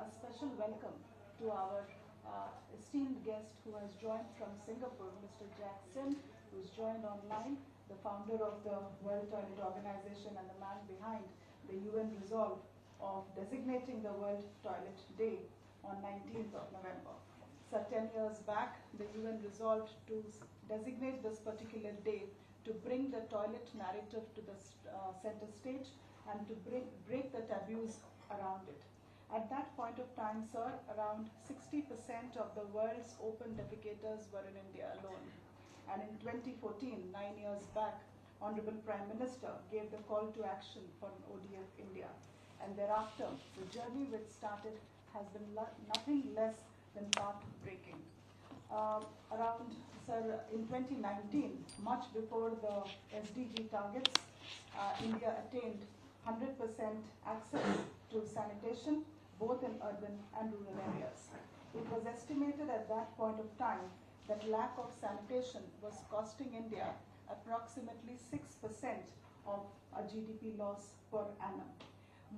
special welcome to our esteemed guest who has joined from Singapore, Mr. Jackson, who's joined online, the founder of the World Toilet Organization and the man behind the UN resolve of designating the World Toilet Day on 19th of November. So 10 years back, the UN resolved to designate this particular day to bring the toilet narrative to the center stage and to break the taboos around it. At that point of time, sir, around 60% of the world's open defecators were in India alone. And in 2014, 9 years back, Honorable Prime Minister gave the call to action for an ODF India. And thereafter, the journey which started has been nothing less than path-breaking. In 2019, much before the SDG targets, India attained 100% access to sanitation, both in urban and rural areas. It was estimated at that point of time that lack of sanitation was costing India approximately 6% of a GDP loss per annum.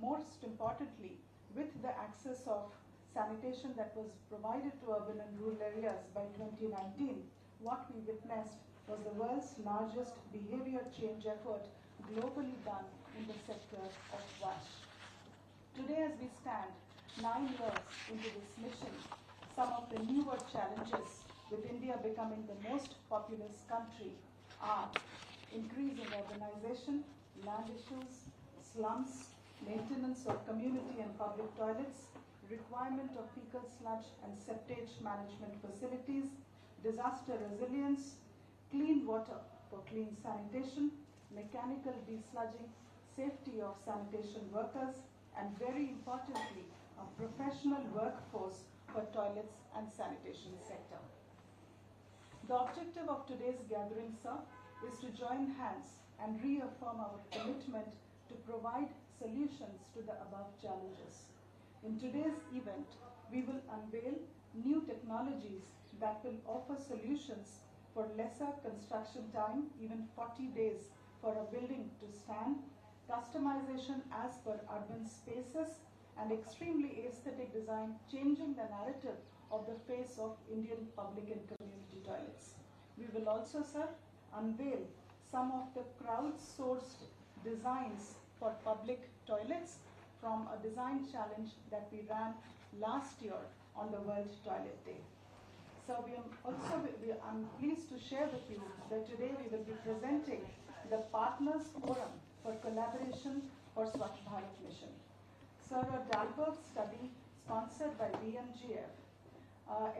Most importantly, with the access of sanitation that was provided to urban and rural areas by 2019, what we witnessed was the world's largest behavior change effort globally done in the sector of Swachh. Today, as we stand, 9 years into this mission, some of the newer challenges with India becoming the most populous country are increasing urbanization, land issues, slums, maintenance of community and public toilets, requirement of fecal sludge and septage management facilities, disaster resilience, clean water for clean sanitation, mechanical desludging, safety of sanitation workers, and very importantly, a professional workforce for toilets and sanitation sector. The objective of today's gathering, sir, is to join hands and reaffirm our commitment to provide solutions to the above challenges. In today's event, we will unveil new technologies that will offer solutions for lesser construction time, even 40 days for a building to stand, customization as per urban spaces, and extremely aesthetic design, changing the narrative of the face of Indian public and community toilets. We will also, sir, unveil some of the crowdsourced designs for public toilets from a design challenge that we ran last year on the World Toilet Day. So I'm pleased to share with you that today we will be presenting the Partners Forum for Collaboration for Swachh Bharat Mission. Sir, a Dalberg study sponsored by BMGF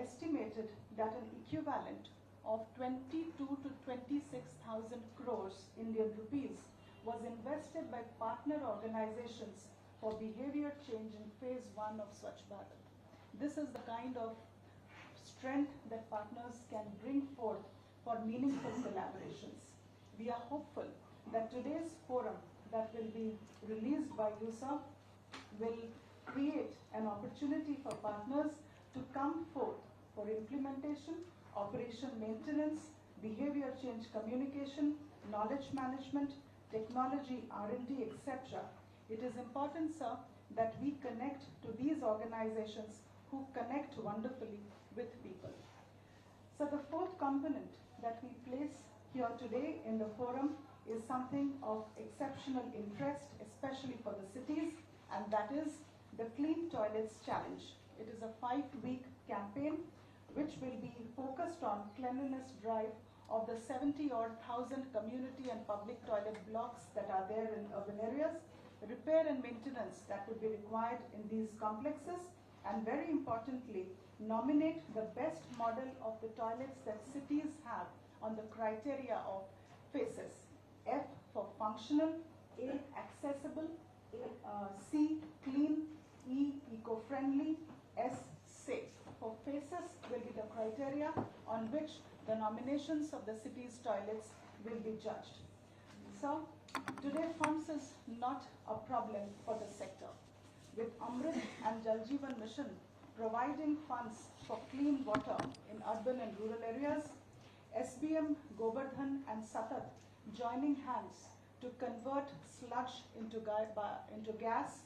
estimated that an equivalent of 22 to 26,000 crores Indian rupees was invested by partner organizations for behavior change in phase 1 of Swachh Bharat. This is the kind of strength that partners can bring forth for meaningful collaborations. We are hopeful that today's forum that will be released by you, sir, will create an opportunity for partners to come forth for implementation, operation maintenance, behavior change communication, knowledge management, technology, R&D, etc. It is important, sir, that we connect to these organizations who connect wonderfully with people. So the fourth component that we place here today in the forum is something of exceptional interest, especially for the cities, and that is the Clean Toilets Challenge. It is a 5-week campaign which will be focused on cleanliness drive of the 70,000 community and public toilet blocks that are there in urban areas, repair and maintenance that would be required in these complexes, and very importantly, nominate the best model of the toilets that cities have on the criteria of phases. F for functional, A accessible, C clean, E eco-friendly, S safe. For phases will be the criteria on which the nominations of the city's toilets will be judged. So today funds is not a problem for the sector. With Amrit and Jal Jeevan Mission providing funds for clean water in urban and rural areas, SBM, Govardhan and Satat joining hands to convert sludge into gas,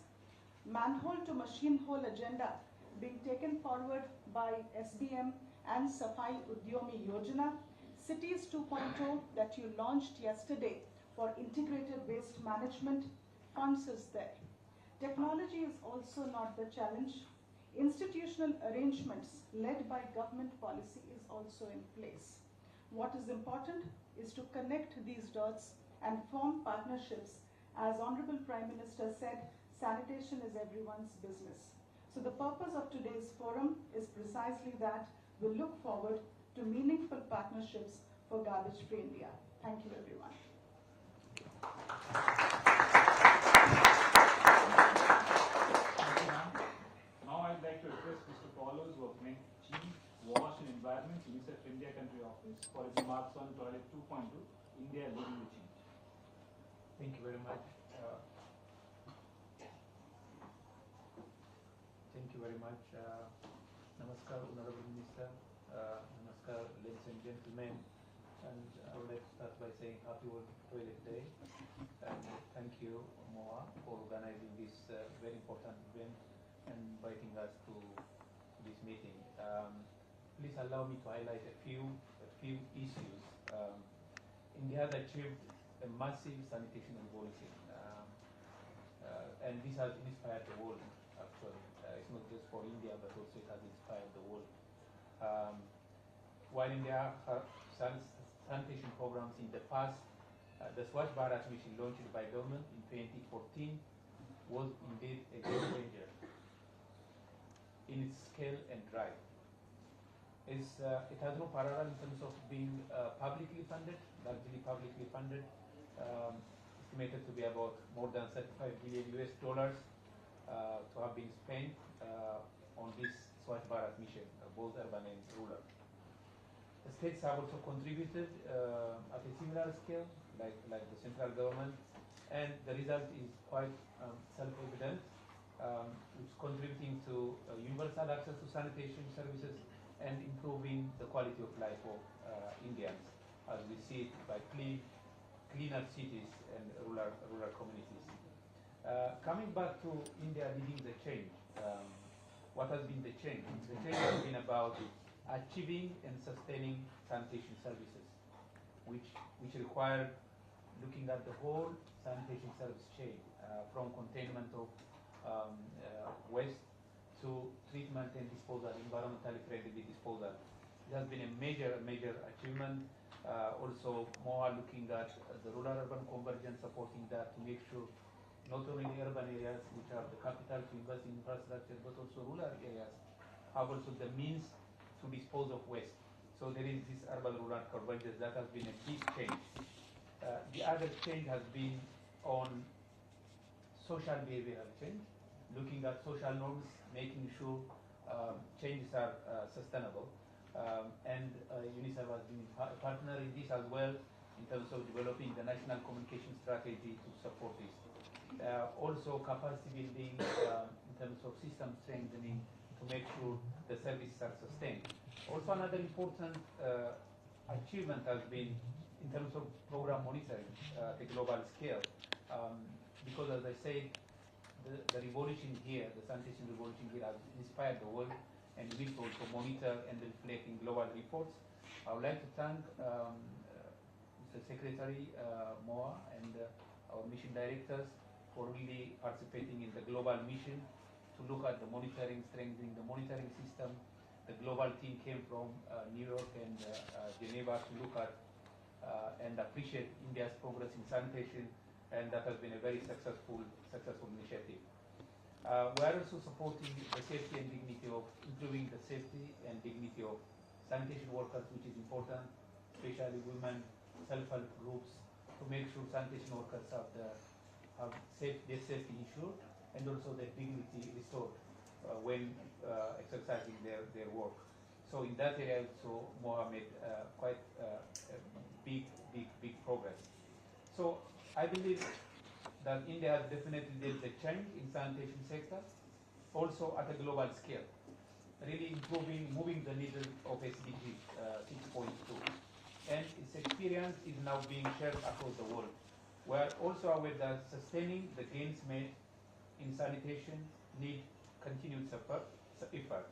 manhole to machine hole agenda being taken forward by SBM and Safai Udyomi Yojana. Cities 2.0 that you launched yesterday for integrated waste management funds is there. Technology is also not the challenge. Institutional arrangements led by government policy is also in place. What is important is to connect these dots and form partnerships. As Honorable Prime Minister said, sanitation is everyone's business. So the purpose of today's forum is precisely that. We look forward to meaningful partnerships for garbage-free India. Thank you, everyone. Now I'd like to request Mr. Paulos, Workman, Chief, Wash and Environment, UNICEF India Country Office, for his remarks on Toilet 2.2, India leading the change. Thank you very much. Thank you very much. Namaskar, Honorable Minister. Namaskar, ladies and gentlemen. And I would like to start by saying Happy World Toilet Day. And thank you, MOA, for organizing this very important event and inviting us to this meeting. Please allow me to highlight a few issues. India has achieved a massive sanitation revolution, and this has inspired the world. Actually, it's not just for India, but also it has inspired the world. While India has sanitation programs in the past, the Swachh Bharat Mission launched by government in 2014 was indeed a game changer in its scale and drive. It has no parallel in terms of being publicly funded, largely publicly funded, estimated to be about more than $35 billion to have been spent on this Swachh Bharat Mission, both urban and rural. The states have also contributed at a similar scale, like the central government, and the result is quite self-evident. It's contributing to universal access to sanitation services and improving the quality of life of Indians, as we see it by cleaner cities and rural communities. Coming back to India leading the change, what has been the change? The change has been about achieving and sustaining sanitation services, which require looking at the whole sanitation service chain, from containment of waste to treatment and disposal, environmentally friendly disposal. It has been a major achievement. Also, more looking at the rural-urban convergence, supporting that to make sure not only the urban areas, which are the capital to invest in infrastructure, but also rural areas have also the means to dispose of waste. So there is this urban-rural convergence that has been a big change. The other change has been on social behavioral change, looking at social norms, making sure changes are sustainable. And UNICEF has been a partner in this as well, in terms of developing the national communication strategy to support this. Also capacity building in terms of system strengthening to make sure the services are sustained. Also another important achievement has been in terms of program monitoring at a global scale, because as I said, the revolution here, the sanitation revolution here, has inspired the world, and we need to also monitor and reflect in global reports. I would like to thank Mr. Secretary Moa and our mission directors for really participating in the global mission to look at the monitoring, strengthening the monitoring system. The global team came from New York and Geneva to look at and appreciate India's progress in sanitation, and that has been a very successful initiative. We are also supporting the safety and dignity of, improving the safety and dignity of sanitation workers, which is important, especially women, self-help groups, to make sure sanitation workers have their safety ensured and also their dignity restored when exercising their work. So in that area also Mohammed quite big progress. So I believe that India has definitely led the change in sanitation sector, also at a global scale, really moving the needle of SDG 6.2. And its experience is now being shared across the world. We are also aware that sustaining the gains made in sanitation need continued support, effort,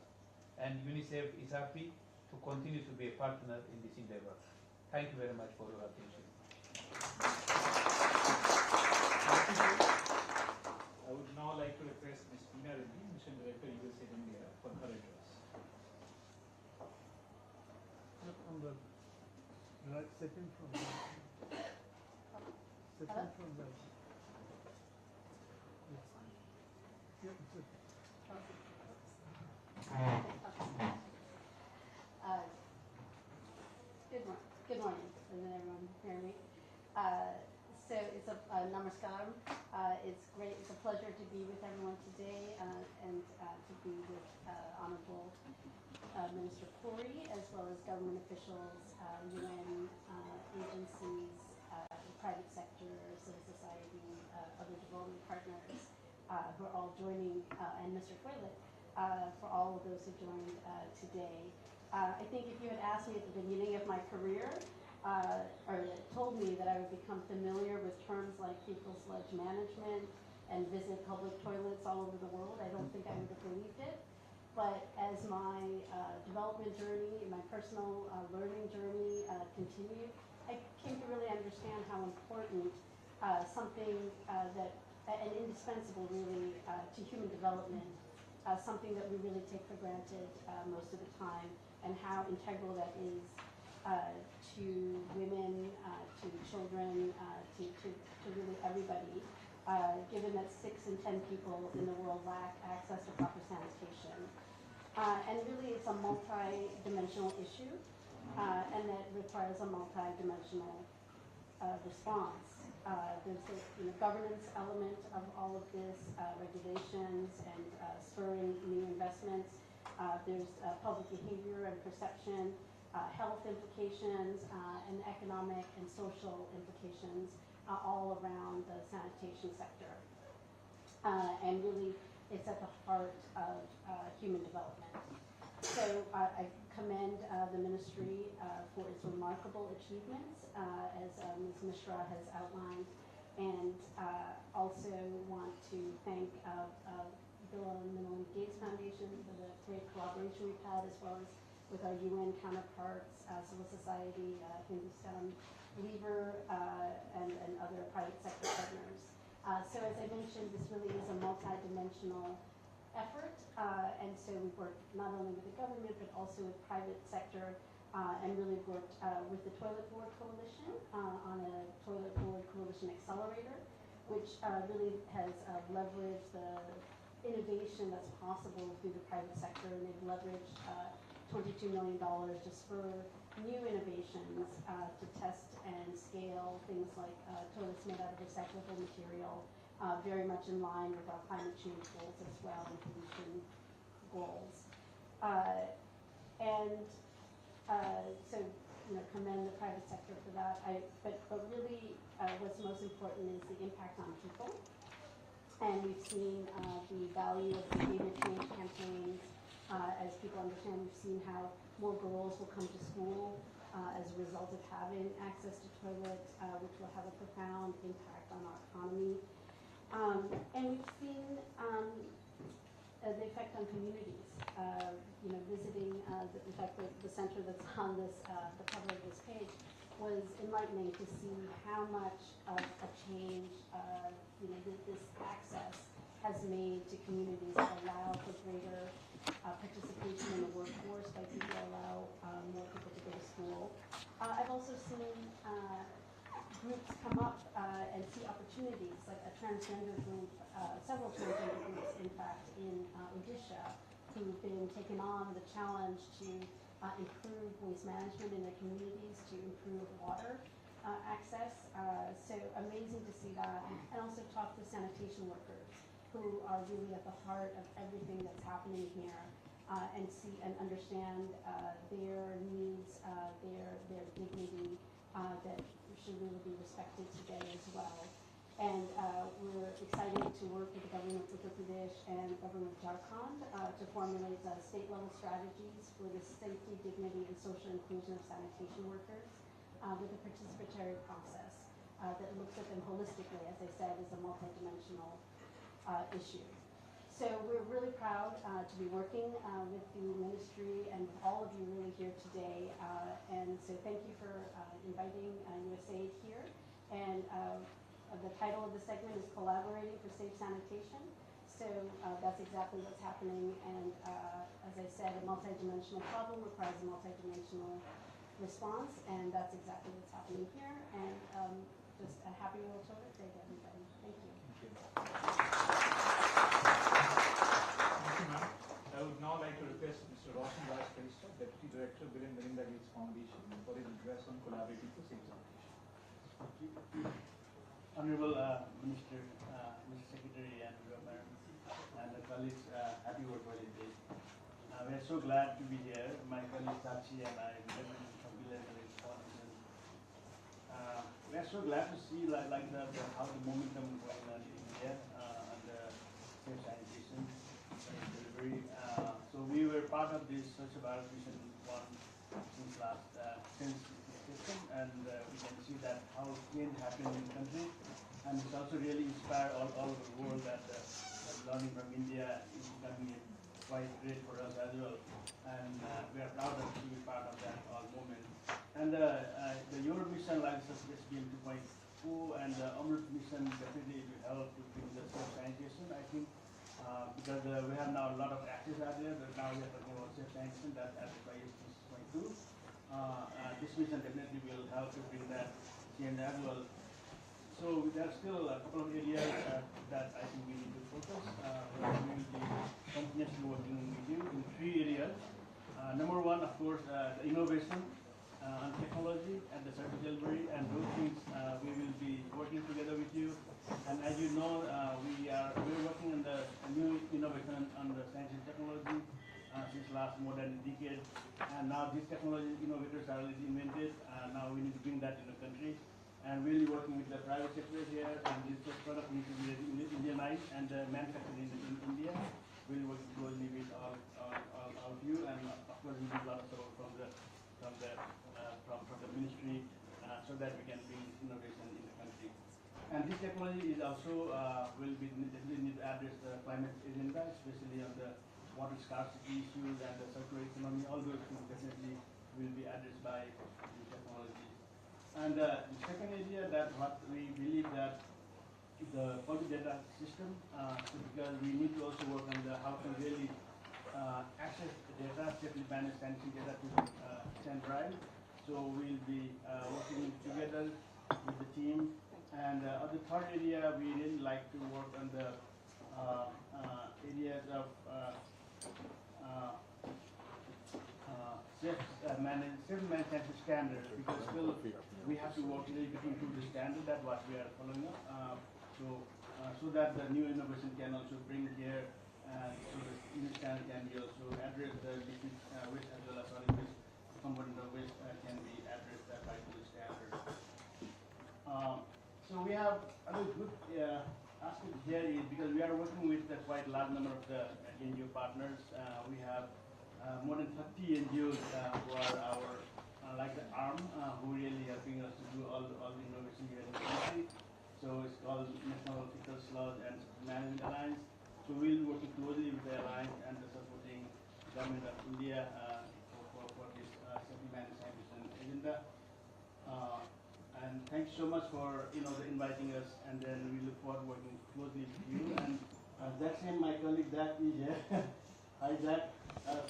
and UNICEF is happy to continue to be a partner in this endeavor. Thank you very much for your attention. I would now like to request Ms. Meena Reddy, Mission Director, USAID India, for her address. On the right, second from the second from the yeah, it's okay. Good morning. Doesn't everyone hear me? So it's a namaskaram. It's great. It's a pleasure to be with everyone today and to be with Honorable Minister Puri, as well as government officials, UN agencies, private sector, civil society, other development partners who are all joining, and Mr. Toilet, for all of those who joined today. I think if you had asked me at the beginning of my career, or told me that I would become familiar with terms like fecal sludge management and visit public toilets all over the world, I don't think I would have believed it. But as my development journey, my personal learning journey continued, I came to really understand how important something and indispensable really to human development, something that we really take for granted most of the time, and how integral that is to women, to children, to really everybody, given that 6 in 10 people in the world lack access to proper sanitation. And really it's a multi-dimensional issue, and that requires a multi-dimensional response. There's the governance element of all of this, regulations and spurring new investments. There's public behavior and perception, health implications, and economic and social implications all around the sanitation sector. And really, it's at the heart of human development. So I commend the ministry for its remarkable achievements, as Ms. Mishra has outlined, and also want to thank Bill and Melinda Gates Foundation for the great collaboration we've had, as well as with our UN counterparts, civil society, Hindustan Lever, and other private sector partners. So as I mentioned, this really is a multi-dimensional effort, and so we've worked not only with the government, but also with private sector, and really worked with the Toilet Board Coalition on a Toilet Board Coalition Accelerator, which really has leveraged the innovation that's possible through the private sector, and they've leveraged $22 million to spur new innovations to test and scale things like toilets made out of recyclable material, very much in line with our climate change goals as well and pollution goals. So, commend the private sector for that. But really, what's most important is the impact on people. And we've seen the value of behavior change campaigns. As people understand, we've seen how more girls will come to school as a result of having access to toilets, which will have a profound impact on our economy. And we've seen the effect on communities. Visiting, in fact, the center that's on this, the cover of this page, was enlightening to see how much of a change this access has made to communities that allow for greater participation in the workforce by people allow more people to go to school. I've also seen groups come up and see opportunities, like a transgender group, several transgender groups, in fact, in Odisha, who've been taken on the challenge to improve waste management in their communities, to improve water access. So amazing to see that, and also talk to sanitation workers who are really at the heart of everything that's happening here, and see and understand their needs, their dignity, that should really be respected today as well. And we're excited to work with the government of Uttar Pradesh and the government of Jharkhand to formulate state-level strategies for the safety, dignity, and social inclusion of sanitation workers with a participatory process that looks at them holistically, as I said, as a multidimensional issue. So we're really proud to be working with the ministry and with all of you really here today. And so thank you for inviting USAID here. And the title of the segment is Collaborating for Safe Sanitation. So that's exactly what's happening. And as I said, a multidimensional problem requires a multidimensional response. And that's exactly what's happening here. And just a happy World Children's Day to everybody. Thank you. Thank you, ma'am. I would now like to request Mr. Swachh Bharat Mission, Deputy Director, Bill and Melinda Gates Foundation, for his address on collaborating for safe sanitation. Honorable Minister, Mr. Secretary, and Governor, and the colleagues, happy World Children's Day. We are so glad to be here. My colleague Sachi and I, from Bill and Melinda Foundation. We are so glad to see how the momentum going on in India on the safe sanitation delivery. So we were part of this Swachh Bharat Mission since system, and we can see that how change happened in the country, and it's also really inspired all over the world that learning from India is becoming quite great for us as well, and we are proud of being part of that movement. And the Europe mission, like SBM 2.2, and the Amrit mission definitely will help to bring the safe sanitation. I think because we have now a lot of access out there, but now we are talking about safe sanitation that added by SBM 2.2. This mission definitely will help to bring that change as well. So there are still a couple of areas that I think we need to focus. We will be continuously working with you in 3 areas. Number 1, of course, the innovation on technology and the service delivery, and those things we will be working together with you. And as you know, we're working on the new innovation on the science and technology since last more than a decade. And now these technology innovators are already invented. Now we need to bring that in the country. And really working with the private sector here, and this product needs to be Indianized and manufactured in India. Really working closely with all of you, and of course we need a lot of support from the ministry, so that we can bring innovation in the country. And this technology is also will be definitely need to address the climate agenda, especially on the water scarcity issues and the circular economy. All those things definitely will be addressed by the technology. And the second area that what we believe that the quality data system, because we need to also work on the how to really access the data, safely manage sanitation data to Drive. So we'll be working together with the team. And on the third area, we really like to work on the areas of safe management standards, because still we have to work a little bit into the standard that what we are following up. So that the new innovation can also bring here, so the new standard can be also address the liquid waste as well as solid waste. Component of waste can be addressed by the standard. So we have other good aspect here is because we are working with a quite large number of the NGO partners. We have more than 30 NGOs who are our like the arm, who really helping us to do all the innovation here in the country. So it's called National Fecal Sludge and Management Alliance. So we'll working closely with the alliance and the supporting government of India for this safety management agenda. And thanks so much for inviting us, and then we look forward to working closely with you. And Zach and my colleague Zach is here. Hi Zach,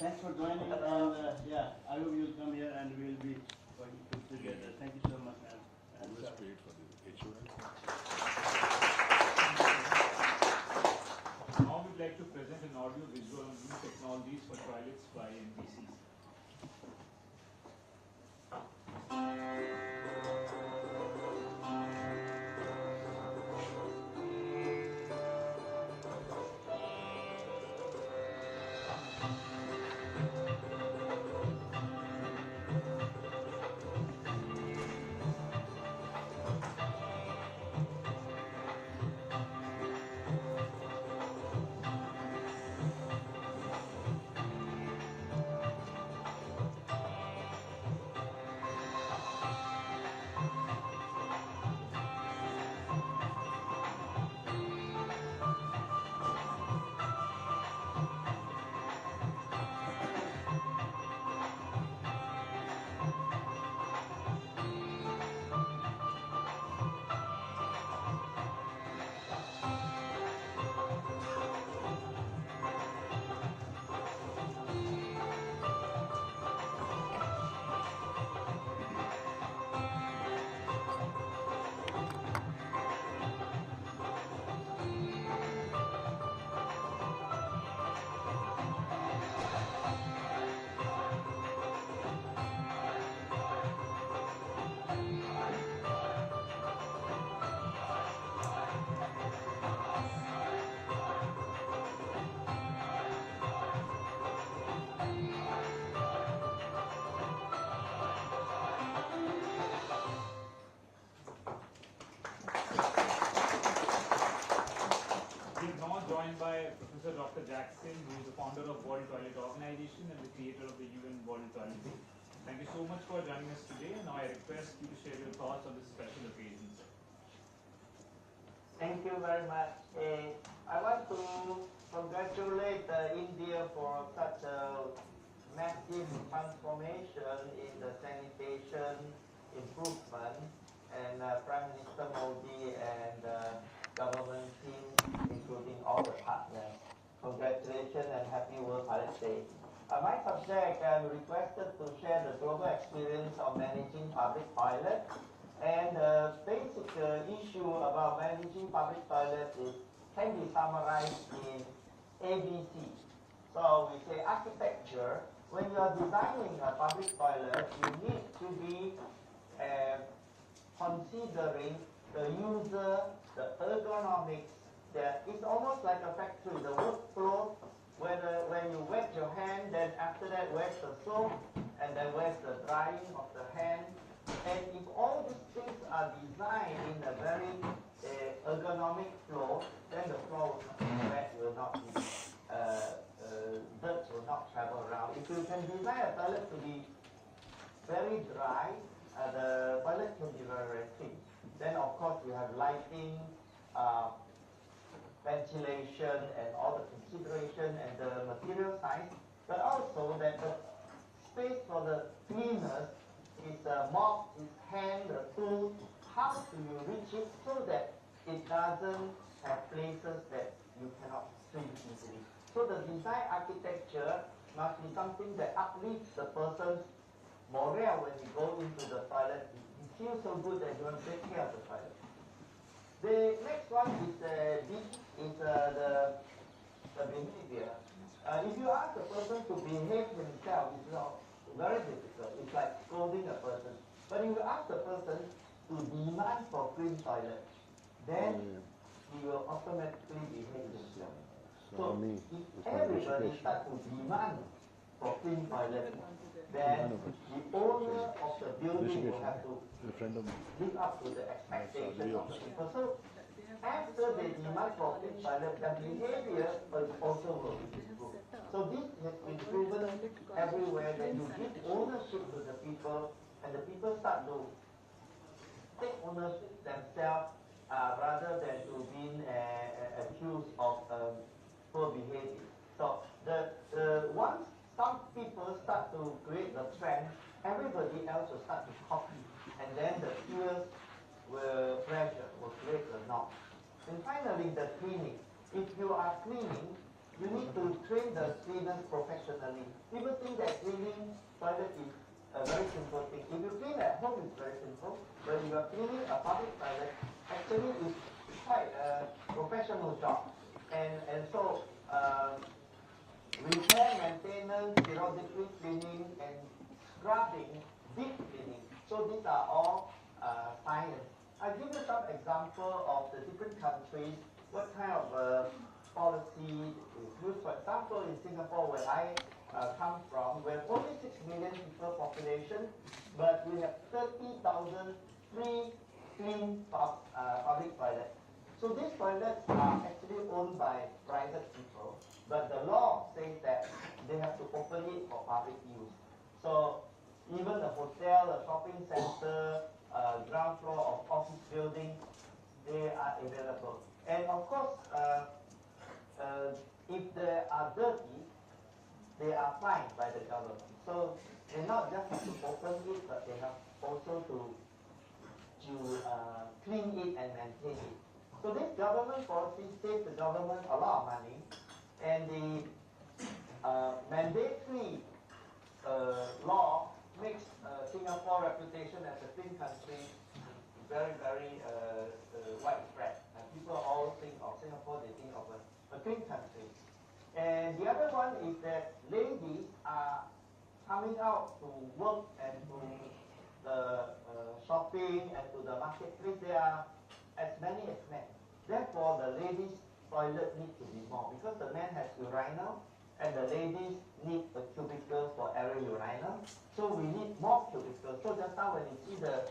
thanks for joining, and yeah, I hope you'll come here and we'll be working together. Thank you so much, man. Always paid for the insurance. Now we'd like to present an audio visual on new technologies for toilets by NPCs. Jackson, who is the founder of World Toilet Organization and the creator of the UN World Toilet Day. Thank you so much for joining us today, and now I request you to share your thoughts on this special occasion, sir. Thank you very much. I want to congratulate India for such a massive transformation in the sanitation improvement, and Prime Minister Modi and government team, including all the partners. Congratulations and happy World Toilet Day. My subject, I'm requested to share the global experience of managing public toilets. And the basic issue about managing public toilets can be summarized in ABC. So we say architecture. When you are designing a public toilet, you need to be considering the user, the ergonomics. It's almost like a factory, the workflow, when you wet your hand, then after that where's the soap, and then where's the drying of the hand. And if all these things are designed in a very ergonomic flow, then the flow will not be, dirt will not travel around. If you can design a toilet to be very dry, the toilet can be very, very clean. Then of course you have lighting, ventilation, and all the consideration and the material size, but also that the space for the cleaners is mop, his hand, the tool. How do you reach it so that it doesn't have places that you cannot clean easily? So the design architecture must be something that uplifts the person's morale when you go into the toilet. You feel so good that you want to take care of the toilet. The next one is the behavior. If you ask a person to behave himself, it's not very difficult. It's like scolding a person. But if you ask the person to demand for clean toilet, then he will automatically behave himself. So if everybody starts to demand for clean toilet, then the owner of the building will have to live up to the expectation of the people. So after they demand for clean toilet, the behavior also will improve. So this has been proven everywhere that you give ownership to the people, and the people start to take ownership themselves rather than to being accused of poor behavior. So once some people start to create the trend, everybody else will start to copy, and then the peers will pressure, will create the norm. And finally, the cleaning. If you are cleaning, you need to train the cleaners professionally. People think that cleaning toilet is a very simple thing. If you clean at home, it's very simple. But if you are cleaning a public toilet, actually it's quite a professional job. And so repair, maintenance, periodically cleaning, and scrubbing, deep cleaning. So these are all science. I'll give you some example of the different countries, what kind of policy is used. For example, in Singapore, where I come from, we have only 6 million people population, but we have 30,000 free clean public toilets. So these toilets are actually owned by private people, but the law says that they have to open it for public use. So even a hotel, a shopping center, ground floor of office building, they are available. And of course, if they are dirty, they are fined by the government. So they not just have to open it, but they have also to clean it and maintain it. So this government policy saves the government a lot of money, and the mandatory law makes Singapore reputation as a clean country very, very widespread. People all think of Singapore, they think of a clean country. And the other one is that ladies are coming out to work and to the shopping and to the marketplace. There are as many as men. Therefore, the ladies' toilet needs to be more, because the man has urinal and the ladies need a cubicle for every urinal. So we need more cubicles. So just now when you see the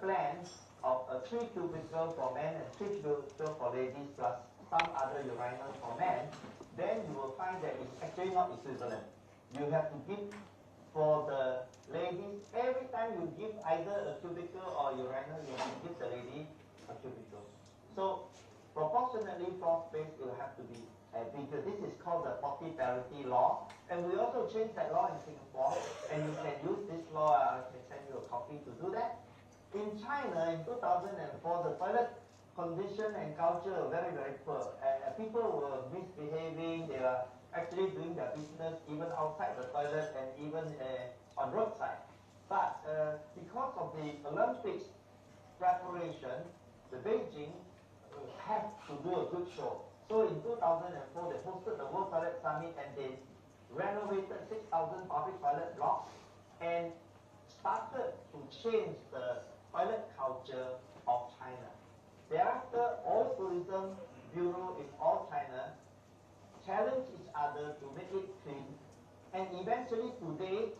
plan of 3 cubicles for men and 3 cubicles for ladies plus some other urinals for men, then you will find that it's actually not equivalent. You have to give for the ladies, every time you give either a cubicle or urinal, you have to give the lady a cubicle. So proportionately floor space will have to be bigger. This is called the 40 parity law. And we also changed that law in Singapore, and you can use this law. I can send you a copy to do that. In China, in 2004, the toilet condition and culture were very, very poor. People were misbehaving. They were actually doing their business even outside the toilet and even on roadside. But because of the Olympics preparation, the Beijing have to do a good show. So in 2004, they hosted the World Toilet Summit and they renovated 6,000 public toilet blocks and started to change the toilet culture of China. Thereafter, all tourism bureau in all China challenge each other to make it clean, and eventually today,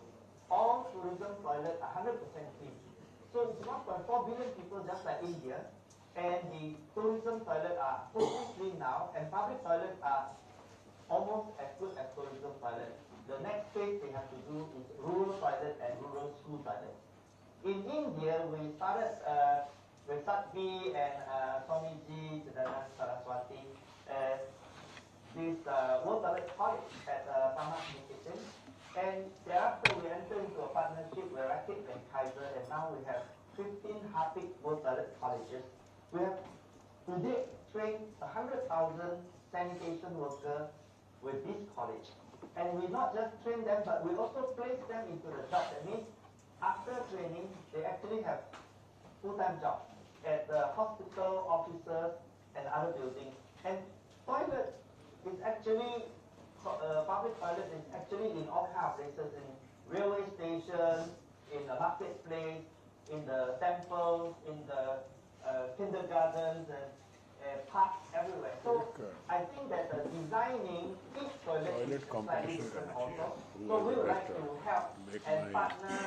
all tourism toilets are 100% clean. So it's 1.4 billion people just like India, and the tourism toilets are totally clean now, and public toilets are almost as good as tourism toilets. The next phase they have to do is rural toilet and rural school toilet. In India, we started with Swachh and Swamiji Chidanand Saraswati this World Toilet College at Pamak Kitchen, and thereafter we entered into a partnership with Rakit and Kaiser, and now we have 15 Harpic World Toilet Colleges. We have today trained 100,000 sanitation workers with this college. And we not just train them, but we also place them into the job. That means after training, they actually have full-time jobs at the hospital, offices, and other buildings. And toilet is actually, public toilet is actually in all kinds of places, in railway stations, in the marketplace, in the temples, in the kindergartens, and parks everywhere. So I think that designing each toilet is slightly different also. So we would like to help and partner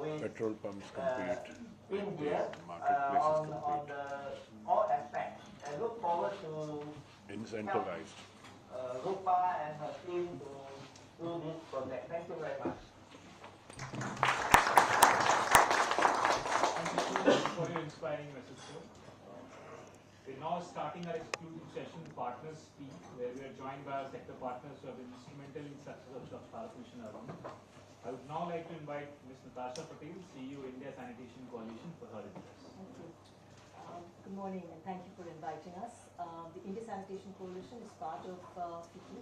with petrol pumps compete India marketplaces on all aspects, and look forward to incentivized. Rupa and her team to do this project. Thank you very much. Thank you so much for your inspiring message, sir. We're now starting our exclusive session, Partners Speak, where we are joined by our sector partners who have been instrumental in success of Swachh Bharat Mission around. I would now like to invite Ms. Natasha Patel, CEO, India Sanitation Coalition, for her address. Thank you. Good morning, and thank you for inviting us. The India Sanitation Coalition is part of FICCI,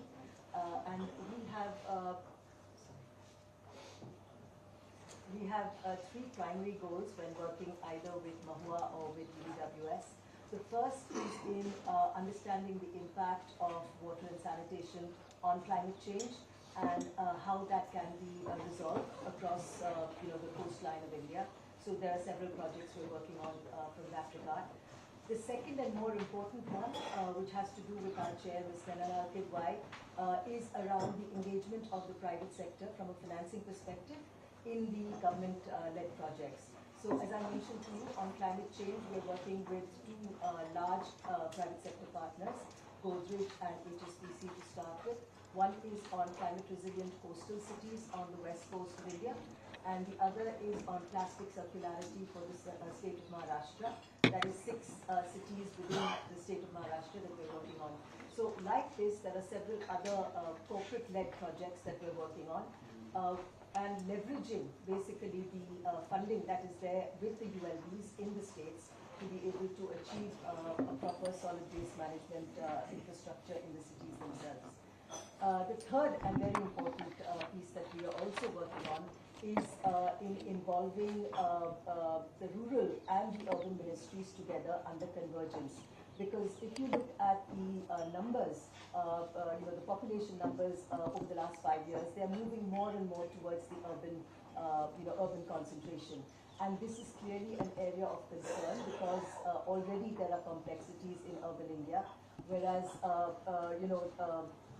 and we have three primary goals when working either with Mahua or with UDWS. The first is in understanding the impact of water and sanitation on climate change and how that can be resolved across the coastline of India. So there are several projects we're working on from that regard. The second and more important one, which has to do with our chair, Ms. Nenala Kidwai, is around the engagement of the private sector from a financing perspective in the government-led projects. So as I mentioned to you, on climate change, we're working with two large private sector partners, Godrej and HSBC to start with. One is on climate resilient coastal cities on the west coast of India, and the other is on plastic circularity for the state of Maharashtra. That is 6 cities within the state of Maharashtra that we're working on. So like this, there are several other corporate-led projects that we're working on. And leveraging basically the funding that is there with the ULBs in the states to be able to achieve a proper solid waste management infrastructure in the cities themselves. The third and very important piece that we are also working on is in involving the rural and the urban ministries together under convergence. Because if you look at the numbers, the population numbers over the last 5 years, they are moving more and more towards the urban, urban concentration. And this is clearly an area of concern because already there are complexities in urban India, whereas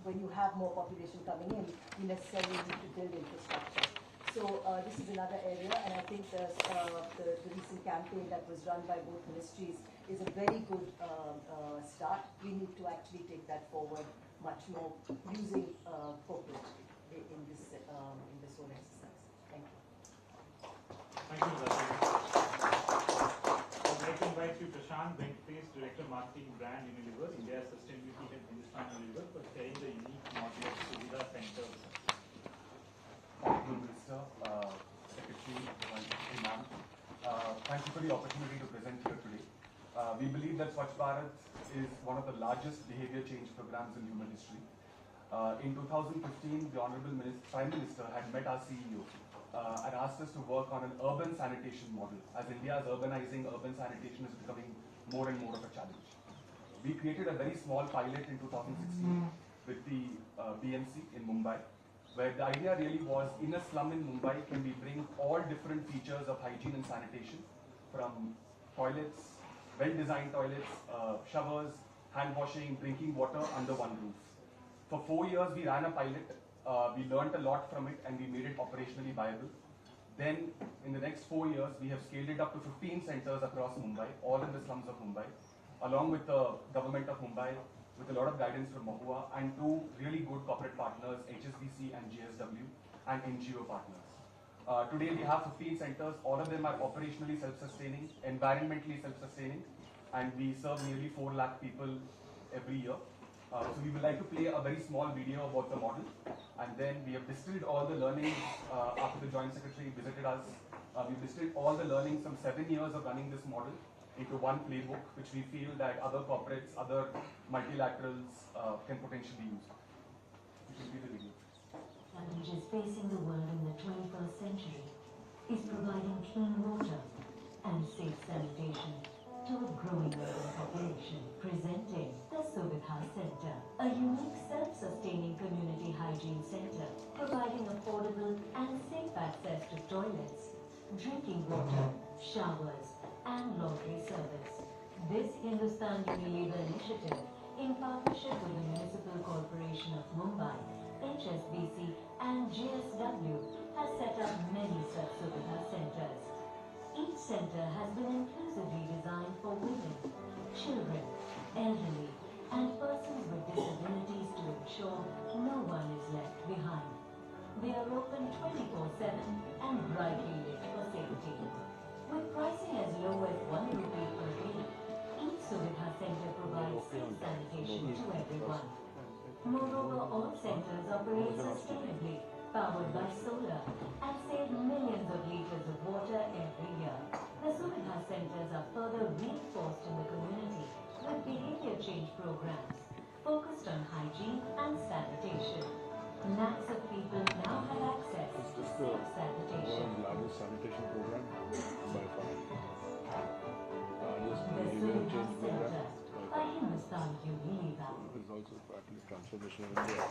when you have more population coming in, you necessarily need to build infrastructure. So this is another area, and I think the recent campaign that was run by both ministries is a very good start. We need to actually take that forward much more using corporate in this whole exercise. Thank you. Thank you, Zaki. I'd like to invite you, Prashant Venkatesh, Director Marketing Brand Unilever, India's Sustainability and Hindustan Unilever, for sharing the unique model of Suvidha Center. Thank you, Mr. Secretary, Ma'am. Thank you for the opportunity to present here today. We believe that Swachh Bharat is one of the largest behavior change programs in human history. In 2015, the Honorable Prime Minister had met our CEO and asked us to work on an urban sanitation model. As India is urbanizing, urban sanitation is becoming more and more of a challenge. We created a very small pilot in 2016 with the BMC in Mumbai, where the idea really was, in a slum in Mumbai, can we bring all different features of hygiene and sanitation, from toilets, well-designed toilets, showers, hand washing, drinking water under one roof. For 4 years, we ran a pilot. We learned a lot from it, and we made it operationally viable. Then, in the next 4 years, we have scaled it up to 15 centers across Mumbai, all in the slums of Mumbai, along with the government of Mumbai, with a lot of guidance from Mahua, and 2 really good corporate partners, HSBC and GSW, and NGO partners. Today we have 15 centers. All of them are operationally self-sustaining, environmentally self-sustaining, and we serve nearly 4 lakh people every year. So we would like to play a very small video about the model, and then we have distilled all the learnings after the Joint Secretary visited us. We've distilled all the learnings from 7 years of running this model into one playbook, which we feel that other corporates, other multilaterals can potentially use. Which will be the video. Challenges facing the world in the 21st century is providing clean water and safe sanitation to a growing urban population. Presenting the Suvidha Center, a unique self-sustaining community hygiene center providing affordable and safe access to toilets, drinking water, showers, and laundry service. This Hindustan Unilever initiative, in partnership with the Municipal Corporation of Mumbai, HSBC, and GSW, has set up many such Suvidha centers. Each center has been inclusively designed for women, children, elderly, and persons with disabilities to ensure no one is left behind. They are open 24/7 and brightly lit for safety. With pricing as low as 1 rupee per day, each Suvidha center provides safe sanitation to everyone. Moreover, all centers operate sustainably, powered by solar, and save millions of liters of water every year. The Suvidha centers are further reinforced in the community with behavior change programs focused on hygiene and sanitation. Lakhs of people now have access to safe sanitation. Largest sanitation program by far. Largest The behavior Suvidha change program Center, by a Hindustan Unilever. It is also partly transformation of India.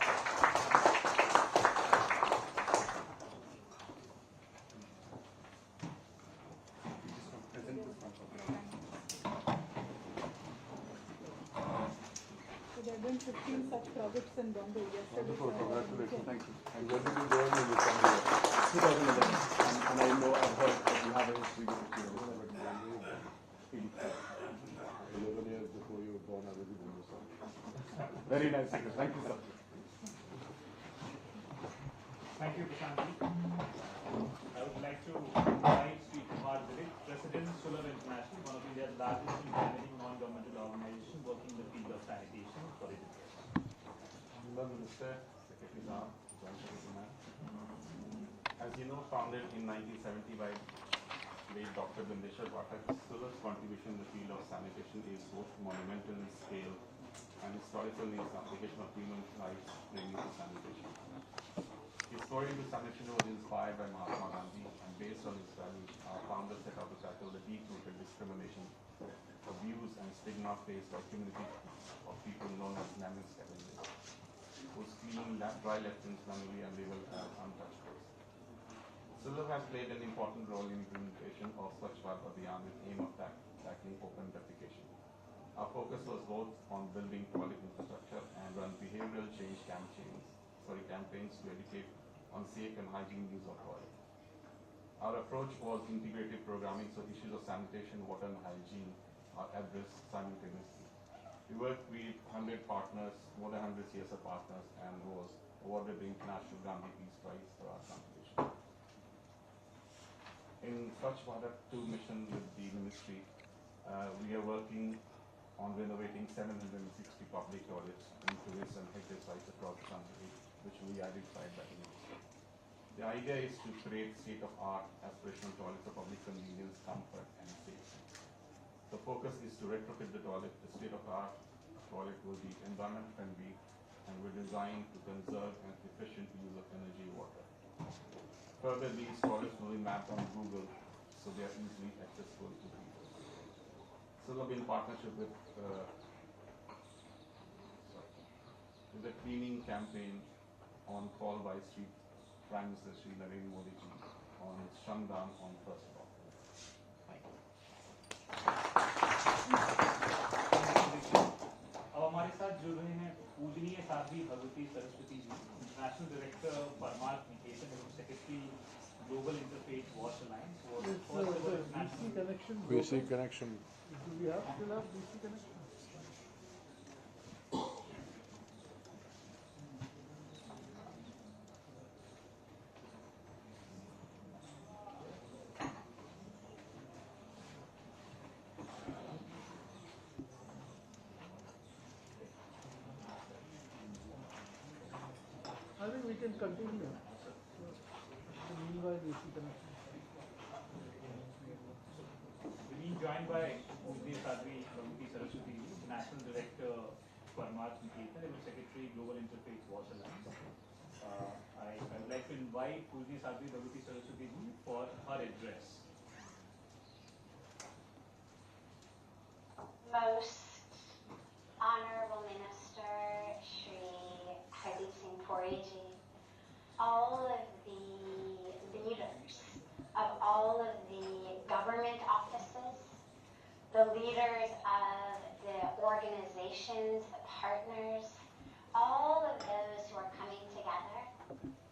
So there have been 15 such projects in Bombay yesterday. Wonderful, congratulations. Thank you. And when did you join when you come here? 2011. And I know I've heard that you have a history with it. 11 years before you were born, I was in Hindustan. Very nice. Thank you, sir. Thank you, Prashant. I would like to invite Sri Kumar Dilip, President, Sulabh International, one of India's largest independent non-governmental organizations working in the field of sanitation, for his address. Honorable Minister, Secretary Ram, Joint Secretary Ma'am. As you know, founded in 1970 by late Dr. Bindeshwar Pathak, Sulabh's contribution in the field of sanitation is both monumental in scale and historical in its application of human rights training to sanitation. His story into sanitation was inspired by Mahatma Gandhi, and based on his values, our founder set out to tackle the deep-rooted discrimination, abuse, and stigma faced by community of people known as Namin scavengers, whose clean, dry left-hands family and labeled as untouchables. Sulabh has played an important role in implementation of Swachh Bharat Abhiyan with aim of tackling open defecation. Our focus was both on building toilet infrastructure and run behavioral change campaigns to educate on safe and hygiene use of toilet. Our approach was integrative programming, so issues of sanitation, water, and hygiene are addressed simultaneously. We work with 100 partners, more than 100 CSR partners, and was awarded the International Gandhi Peace Prize for our contribution. In Swachh Bharat Mission with the ministry, we are working on renovating 760 public toilets in tourist and heritage sites across the country, which we identified by the ministry. The idea is to create state-of-art aspirational toilets for public convenience, comfort, and safety. The focus is to retrofit the toilet. The state-of-art toilet will be environment-friendly and will be designed to conserve and efficient use of energy and water. Further, these toilets will be mapped on Google, so they are easily accessible to people. So we'll be in partnership with a cleaning campaign on Call by Street, Prime Minister Shri Narendra Modi ji on Shramdaan on 1st of October. Thank you. अब हमारे साथ जुड़ रहे हैं पूजनीय Sadhvi Bhagwati Saraswati ji, international director Parmarth Niketan एवं secretary global interfaith watch alliance. BC connection. Do we have still have BC connection? I think we can continue. Meanwhile, BC connection. Being joined by Pujniya Sadhvi Bhagwati Saraswati ji, National Director Parmarth Niketan and Secretary Global Interfaith Watch Alliance. I would like to invite Pujniya Sadhvi Bhagwati Saraswati ji for her address. Most Honorable Minister Shri Hardeep Singh Puri ji, all of the leaders of all of the government offices, the leaders of the organizations, the partners, all of those who are coming together.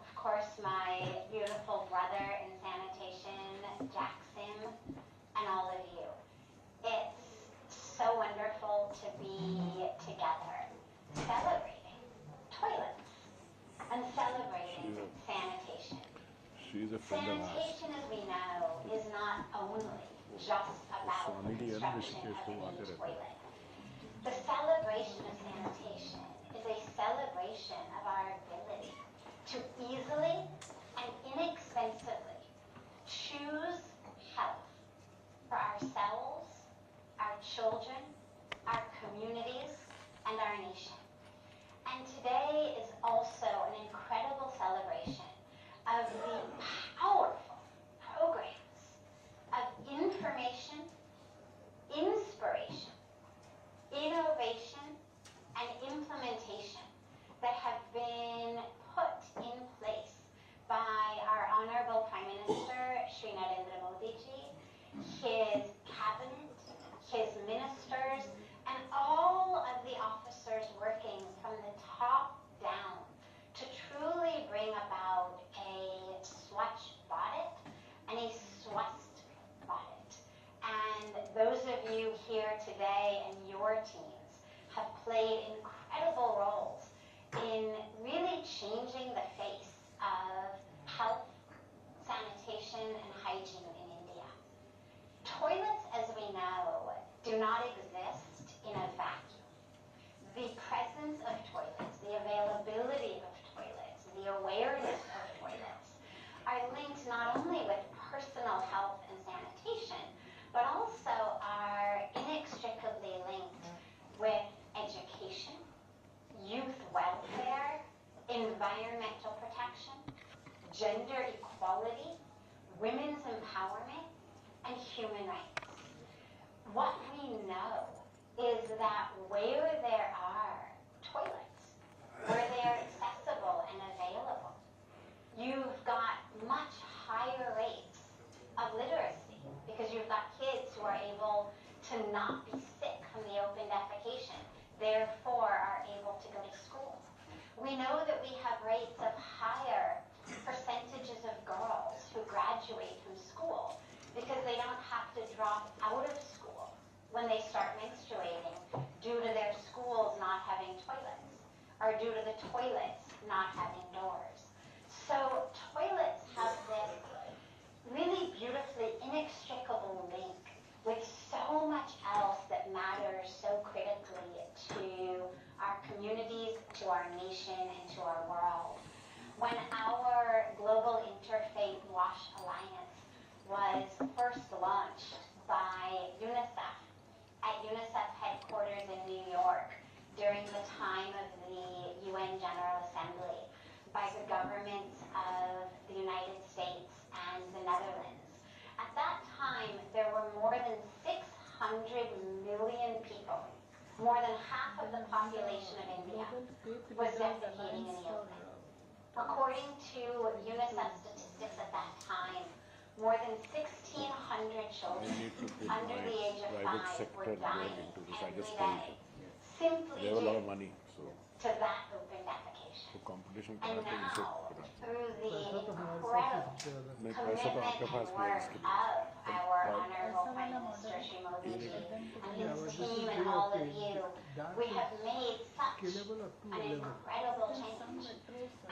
Of course, my beautiful brother in sanitation, Jackson, and all of you. It's so wonderful to be together, celebrating toilets and celebrating sanitation. She's a friend of ours. Sanitation, as we know, is not only just about the construction of a new toilet. The celebration of sanitation is a celebration of our ability to easily and inexpensively choose health for ourselves, our children, our communities, and our nation. And today is also an incredible celebration of the powerful programs of information, inspiration, innovation, and implementation that have been put in place by our Honorable Prime Minister, Shri Narendra Modi ji, his cabinet, his ministers, and all of the officers working from the top down to truly bring about a Swachh Bharat and a Swachh Bharat. And those of you here today and your teams have played incredible roles in really changing the face of health, sanitation, and hygiene in India. Toilets, as we know, do not exist in a vacuum. The presence of toilets, the availability of toilets, the awareness of toilets are linked not only with personal health and sanitation, but also are inextricably linked with education, youth welfare, environmental protection, gender equality, women's empowerment, and human rights. What we know is that where there are toilets, where they are accessible and available, you've got much higher rates of literacy because you've got kids who are able to not be sick from the open defecation, therefore are able to go to school. We know that we have rates of higher percentages of girls who graduate from school because they don't have to drop out of school when they start menstruating due to their school million people, more than half of the population of India, was defecating in the open. According to UNICEF statistics at that time, more than 1,600 children under the age of 5 were dying every day simply due to that open defecation. And now, through the incredible commitment and work of our Honorable Prime Minister Shri Modi ji and his team and all of you, we have made such an incredible change.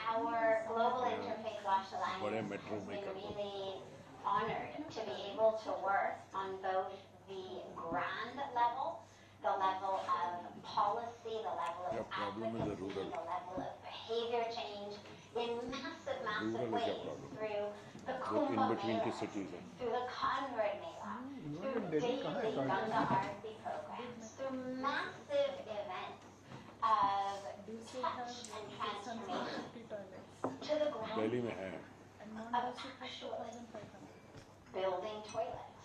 Our Global Interfaith Wash Alliance has been really honored to be able to work on both the grand level, the level of policy, the level of advocacy, the level of behavior change in massive, massive ways through the Kumbh Mela, through the Convert Mela, through daily Ganga Aarti programs, through massive events of touch and transformation to the ground of actually building toilets,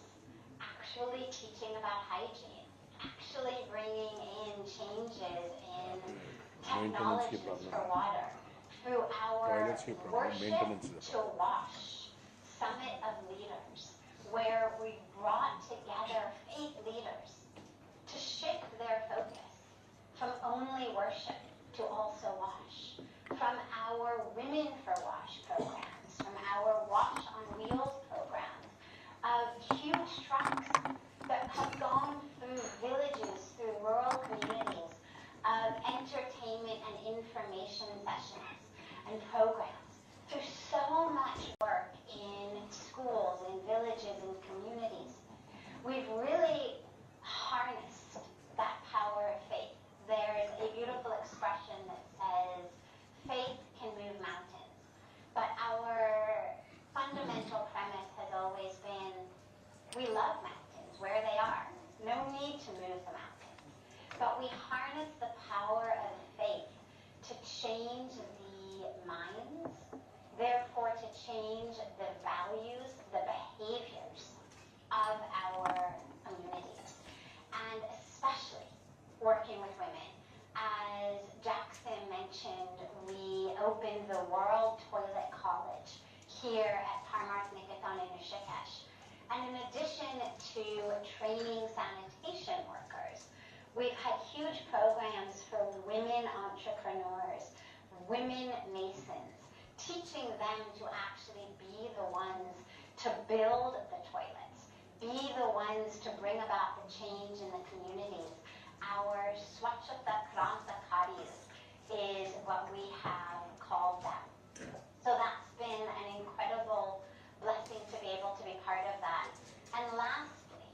actually teaching about hygiene, actually bringing in changes in technologies for water, through our Worship to Wash Summit of Leaders, where we brought together faith leaders to shift their focus from only worship to also wash, from our Women for Wash programs, from our Wash on Wheels programs, of huge trucks that have gone through villages, through rural communities, of entertainment and information sessions and programs, through so much work in schools, in villages, in communities. We've really harnessed that power of faith. There is a beautiful expression that says, faith can move mountains. But our fundamental premise has always been, we love mountains where they are. No need to move the mountains. But we harness the power of faith to change the minds, therefore to change the values, the behaviors of our communities. And especially working with women. As Jackson mentioned, we opened the World Toilet College here at Parmarth Niketan in Rishikesh. And in addition to training sanitation workers, we've had huge programs for women entrepreneurs, women masons, teaching them to actually be the ones to build the toilets, be the ones to bring about the change in the communities. Our Swachh Bharat is what we have called them. So that's been an incredible blessing to be able to be part of that. And lastly,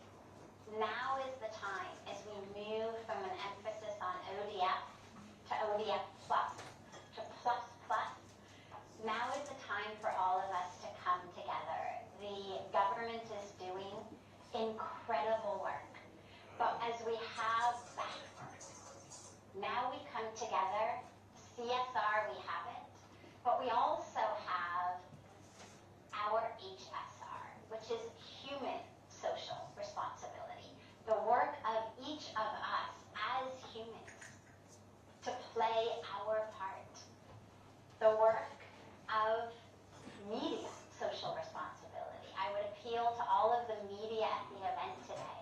now is the time as we move from an emphasis on ODF to ODF plus to plus plus. Now is the time for all of us to come together. The government is doing incredible work. But as we have that, now we come together, CSR, we have it, but we also have our HSR, which is human social responsibility. The work of each of us as humans to play our part. The work of media social responsibility. I would appeal to all of the media at the event today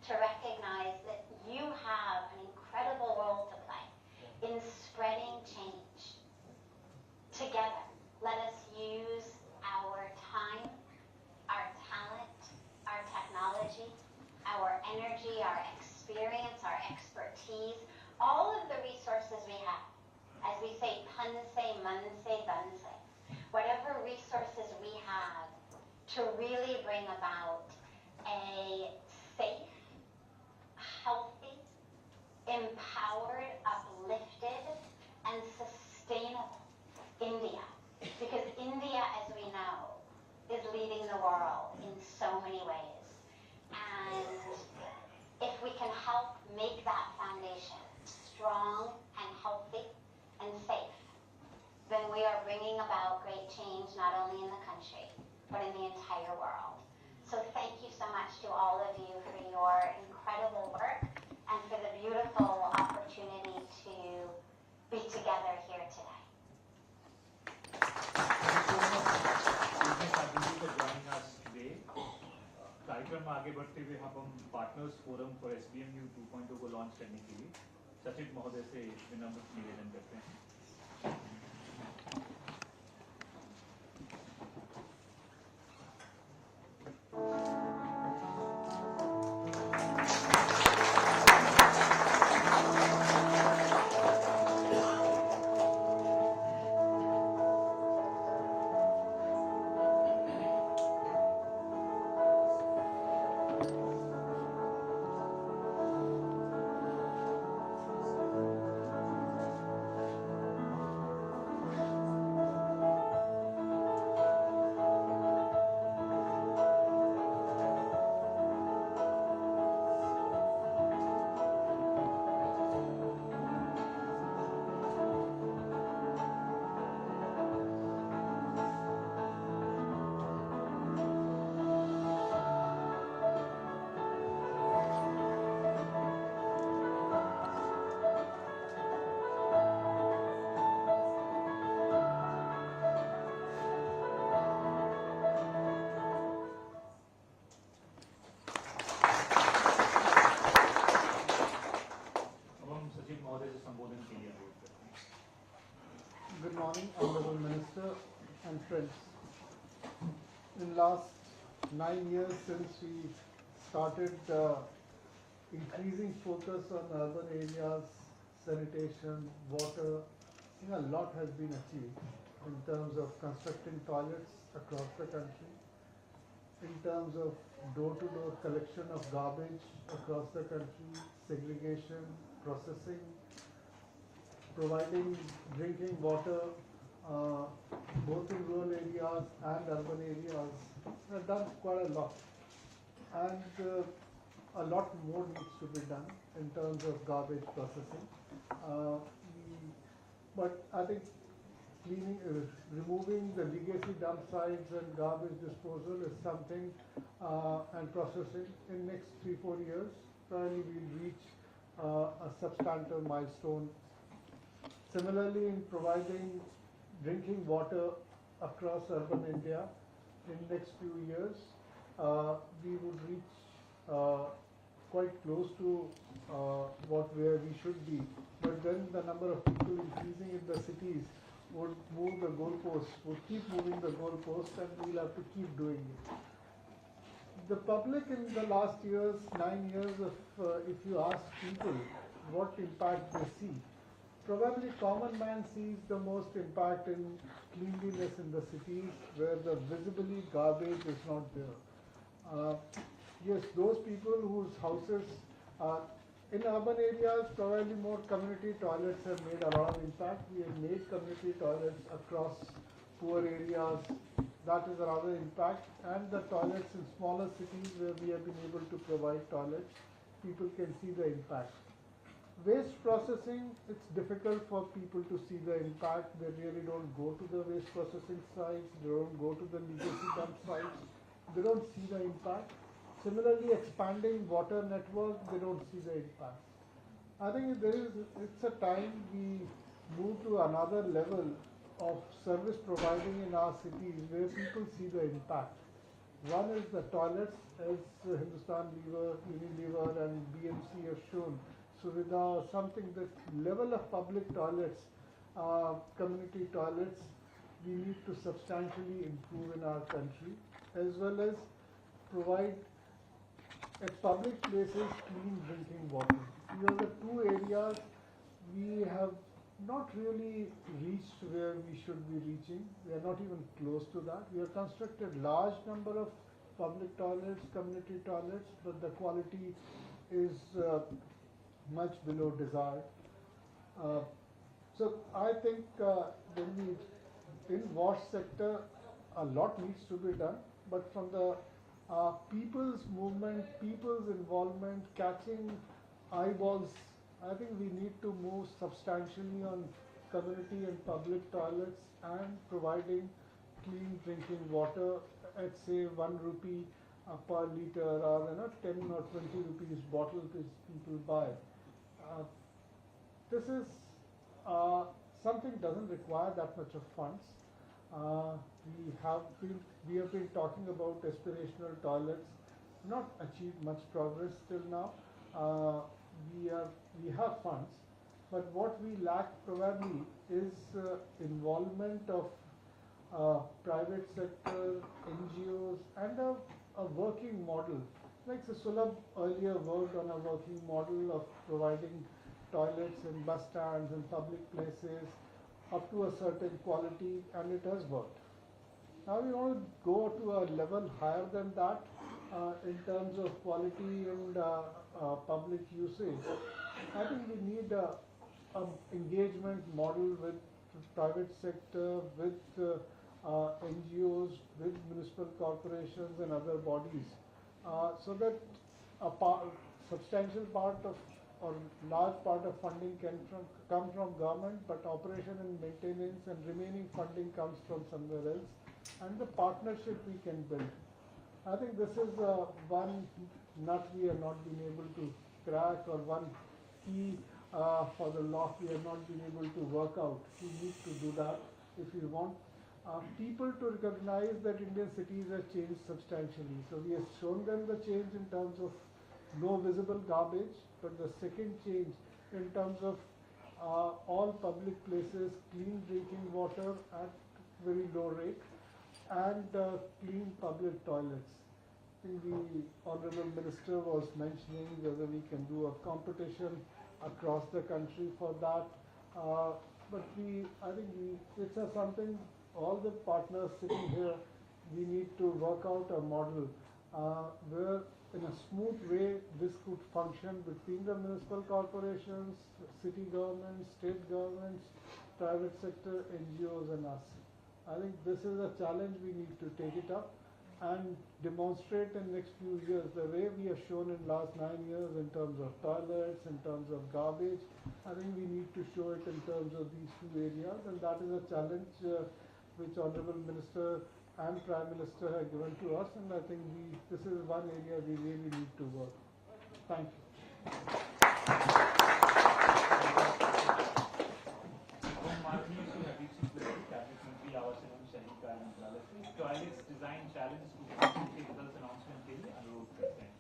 to recognize that you have an incredible role to play in spreading change. Together, let us use our time, our talent, our technology, our energy, our experience, our expertise, all of the resources we have. As we say, panse, manse, danse. Whatever resources we have to really bring about a safe, healthy, empowered, uplifted, and sustainable India. Because India, as we know, is leading the world in so many ways. And if we can help make that foundation strong and healthy and safe, then we are bringing about great change not only in the country, but in the entire world. So thank you so much to all of you for your incredible work and for the beautiful opportunity to be together here today. Thank you for joining us today. कार्यक्रम में आगे बढ़ते हुए हम partners forum for SBM 2.0 को launch करने के लिए सचिव महोदय से विनम्र निवेदन करते हैं. Good morning, Honorable Minister and friends. In last 9 years since we started increasing focus on urban areas, sanitation, water, I think a lot has been achieved in terms of constructing toilets across the country, in terms of door-to-door collection of garbage across the country, segregation, processing, providing drinking water both in rural areas and urban areas. We have done quite a lot, and a lot more needs to be done in terms of garbage processing. But I think removing the legacy dump sites and garbage disposal is something, and processing in next 3-4 years, probably we'll reach a substantive milestone. Similarly, in providing drinking water across urban India, in next few years, we would reach quite close to where we should be. But then the number of people increasing in the cities would move the goalposts, would keep moving the goalposts, and we'll have to keep doing it. The public in the last 9 years, if you ask people what impact they see, probably common man sees the most impact in cleanliness in the cities where the visibly garbage is not there. Yes, those people whose houses are in urban areas, probably more community toilets have made a lot of impact. We have made community toilets across poor areas. That is another impact. And the toilets in smaller cities where we have been able to provide toilets, people can see the impact. Waste processing, it's difficult for people to see the impact. They really don't go to the waste processing sites, they don't go to the legacy dump sites, they don't see the impact. Similarly, expanding water network, they don't see the impact. I think it's a time we move to another level of service providing in our cities where people see the impact. One is the toilets, as Hindustan Lever, Unilever and BMC have shown. So with something that level of public toilets, community toilets, we need to substantially improve in our country, as well as provide at public places clean drinking water. These are the two areas we have not really reached where we should be reaching. We are not even close to that. We have constructed large number of public toilets, community toilets, but the quality is much below desired. So I think in wash sector, a lot needs to be done, but from the people's movement, people's involvement, catching eyeballs, I think we need to move substantially on community and public toilets and providing clean drinking water at say 1 rupee per liter, or 10 or 20 rupees bottle which people buy. This is something doesn't require that much of funds. We have been talking about aspirational toilets, not achieved much progress till now. We have funds, but what we lack probably is involvement of private sector, NGOs, and a working model. Like Sulabh earlier worked on a working model of providing toilets in bus stands and public places up to a certain quality, and it has worked. Now we want to go to a level higher than that in terms of quality and public usage. I think we need a engagement model with private sector, with NGOs, with municipal corporations and other bodies, so that a substantial part of or large part of funding can come from government, but operation and maintenance and remaining funding comes from somewhere else, and the partnership we can build. I think this is one nut we have not been able to crack, or one key for the lock we have not been able to work out. We need to do that if we want people to recognize that Indian cities have changed substantially. So we have shown them the change in terms of no visible garbage, but the second change in terms of all public places, clean drinking water at very low rate, and clean public toilets. I think the Honorable Minister was mentioning whether we can do a competition across the country for that. But I think it's something all the partners sitting here, we need to work out a model where in a smooth way this could function between the municipal corporations, city governments, state governments, private sector, NGOs and us. I think this is a challenge we need to take it up and demonstrate in next few years the way we have shown in last 9 years in terms of toilets, in terms of garbage. I think we need to show it in terms of these two areas, and that is a challenge which Honorable Minister and Prime Minister have given to us, and I think this is one area we really need to work. Thank you. Toilets design challenge के results announcement के लिए अनुरोध करते हैं।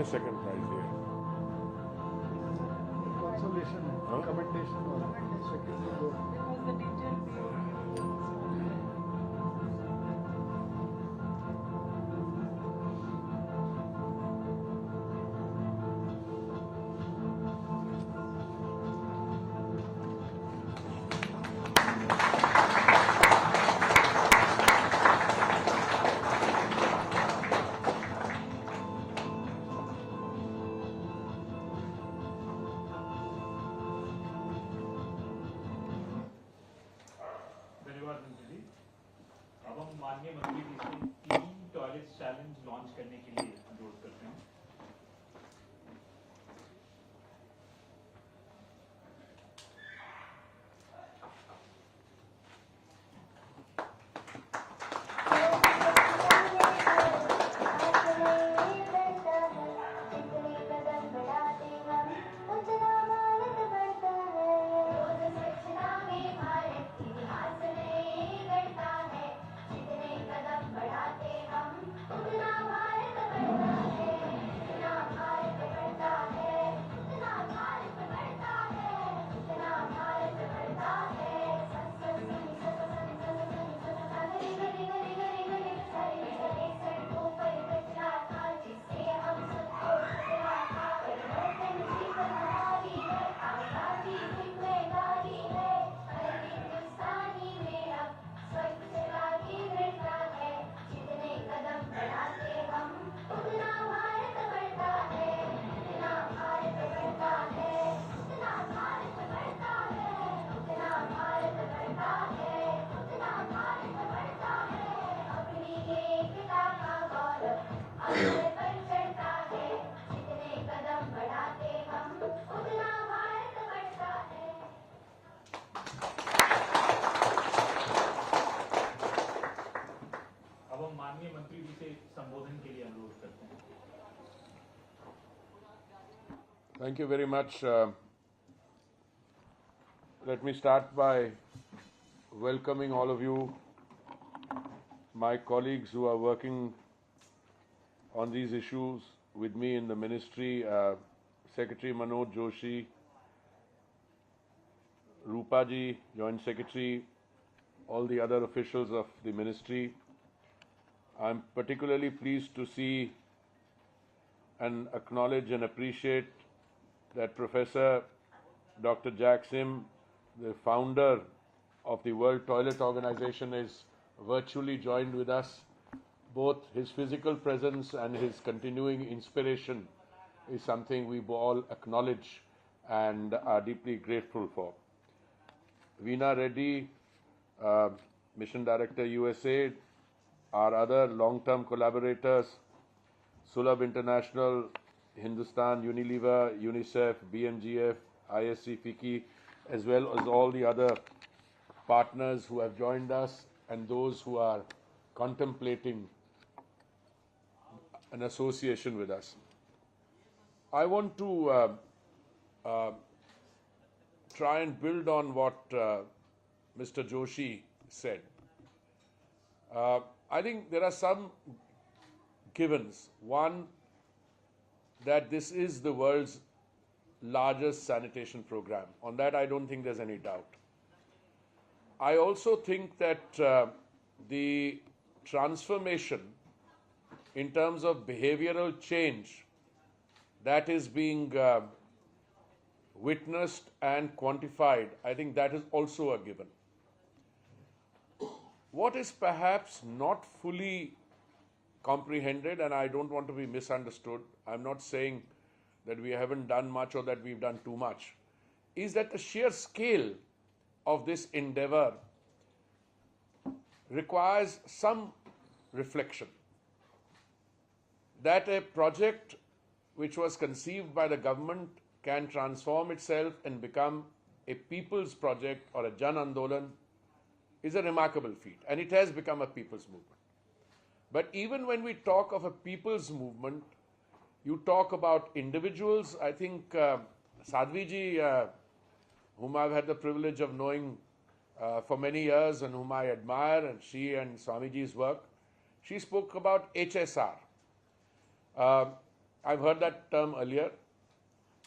second prize here. Consolation, commendation, or second. Because the detail माननीय मंत्री जी से clean toilets challenge launch करने के लिए अनुरोध करते हैं। Thank you very much. Let me start by welcoming all of you, my colleagues who are working on these issues with me in the ministry, Secretary Manoj Joshi, Rupaji, Joint Secretary, all the other officials of the ministry. I'm particularly pleased to see and acknowledge and appreciate that Professor Dr. Jack Sim, the founder of the World Toilet Organization, is virtually joined with us. Both his physical presence and his continuing inspiration is something we all acknowledge and are deeply grateful for. Veena Reddy, Mission Director USA, our other long-term collaborators, Sulabh International, Hindustan, Unilever, UNICEF, BMGF, ISC, FICCI, as well as all the other partners who have joined us and those who are contemplating an association with us. I want to try and build on what Mr. Joshi said. I think there are some givens. One, that this is the world's largest sanitation program. On that, I don't think there's any doubt. I also think that the transformation in terms of behavioral change that is being witnessed and quantified, I think that is also a given. What is perhaps not fully comprehended, and I don't want to be misunderstood, I'm not saying that we haven't done much or that we've done too much, is that the sheer scale of this endeavor requires some reflection. That a project which was conceived by the government can transform itself and become a people's project or a Jan Andolan is a remarkable feat, and it has become a people's movement. But even when we talk of a people's movement, you talk about individuals. I think Sadhviji, whom I've had the privilege of knowing for many years and whom I admire, and she and Swamiji's work, she spoke about HSR. I've heard that term earlier.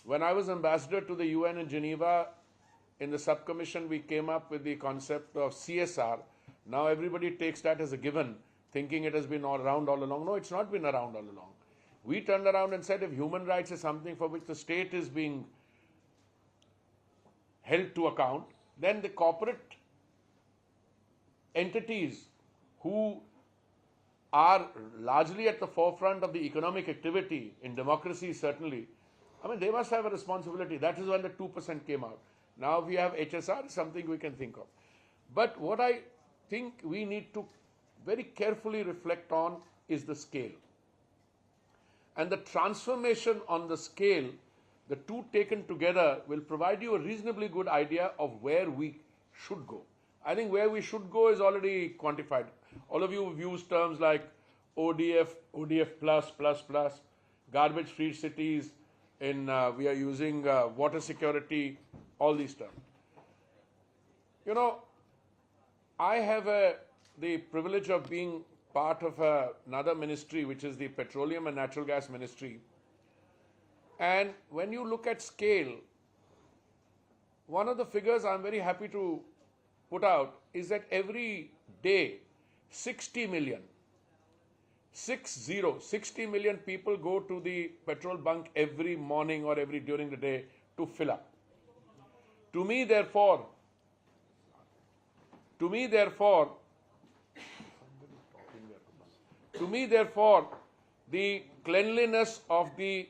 When I was ambassador to the UN in Geneva, in the subcommission, we came up with the concept of CSR. Now everybody takes that as a given, thinking it has been around all along. No, it's not been around all along. We turned around and said if human rights is something for which the state is being held to account, then the corporate entities who are largely at the forefront of the economic activity in democracy, certainly, I mean, they must have a responsibility. That is when the 2% came out. Now we have HSR, something we can think of. But what I think we need to very carefully reflect on is the scale. And the transformation on the scale, the two taken together, will provide you a reasonably good idea of where we should go. I think where we should go is already quantified. All of you have used terms like ODF, ODF plus, garbage-free cities, we are using water security, all these terms. You know, I have the privilege of being part of another ministry, which is the Petroleum and Natural Gas Ministry. And when you look at scale, one of the figures I'm very happy to put out is that every day, 60 million people go to the petrol bunk every morning or during the day to fill up. To me, therefore, the cleanliness of the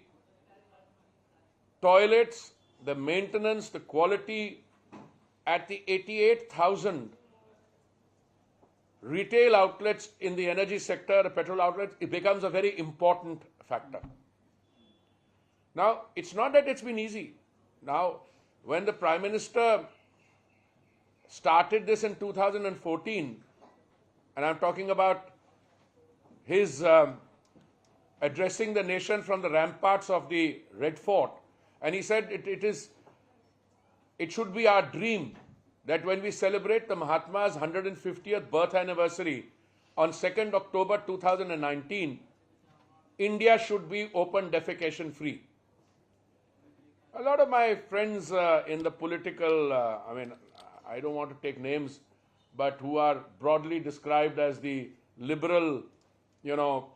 toilets, the maintenance, the quality at the 88,000 retail outlets in the energy sector, the petrol outlets, it becomes a very important factor. Now, it's not that it's been easy. Now, when the Prime Minister started this in 2014, and I'm talking about his addressing the nation from the ramparts of the Red Fort, And he said it should be our dream that when we celebrate the Mahatma's 150th birth anniversary on 2nd October 2019, India should be open defecation free. A lot of my friends in the political, I don't want to take names, but who are broadly described as the liberal,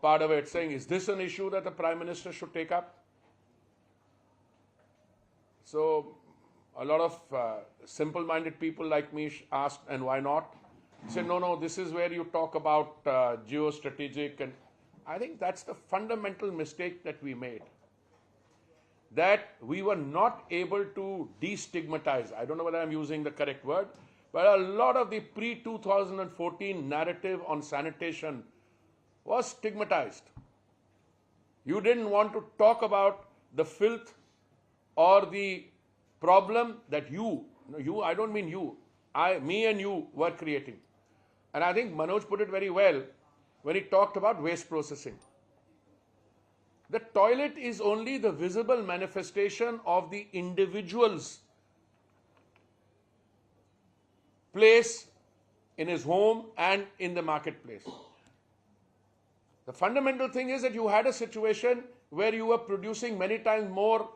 part of it, saying, is this an issue that the Prime Minister should take up? So, a lot of simple-minded people like me asked, and why not? He said, no, this is where you talk about geostrategic, and I think that's the fundamental mistake that we made. That we were not able to destigmatize, I don't know whether I'm using the correct word, but a lot of the pre-2014 narrative on sanitation was stigmatized. You didn't want to talk about the filth or the problem that I don't mean you, me and you were creating. And I think Manoj put it very well when he talked about waste processing. The toilet is only the visible manifestation of the individual's place in his home and in the marketplace. The fundamental thing is that you had a situation where you were producing many times more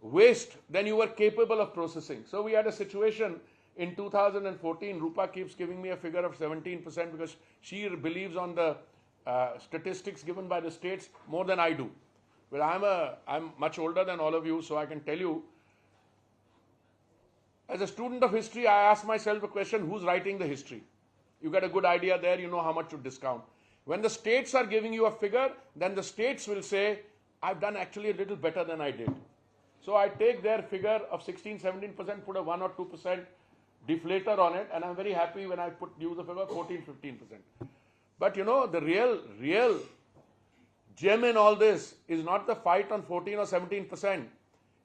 waste than you were capable of processing. So we had a situation in 2014, Rupa keeps giving me a figure of 17% because she believes on the statistics given by the states more than I do. Well, I'm much older than all of you, so I can tell you, as a student of history, I ask myself a question, who's writing the history? You get a good idea there, you know how much to discount. When the states are giving you a figure, then the states will say, I've done actually a little better than I did. So I take their figure of 16-17%, put a 1 or 2% deflator on it, and I'm very happy when I use the figure 14-15%. But the real gem in all this is not the fight on 14 or 17%.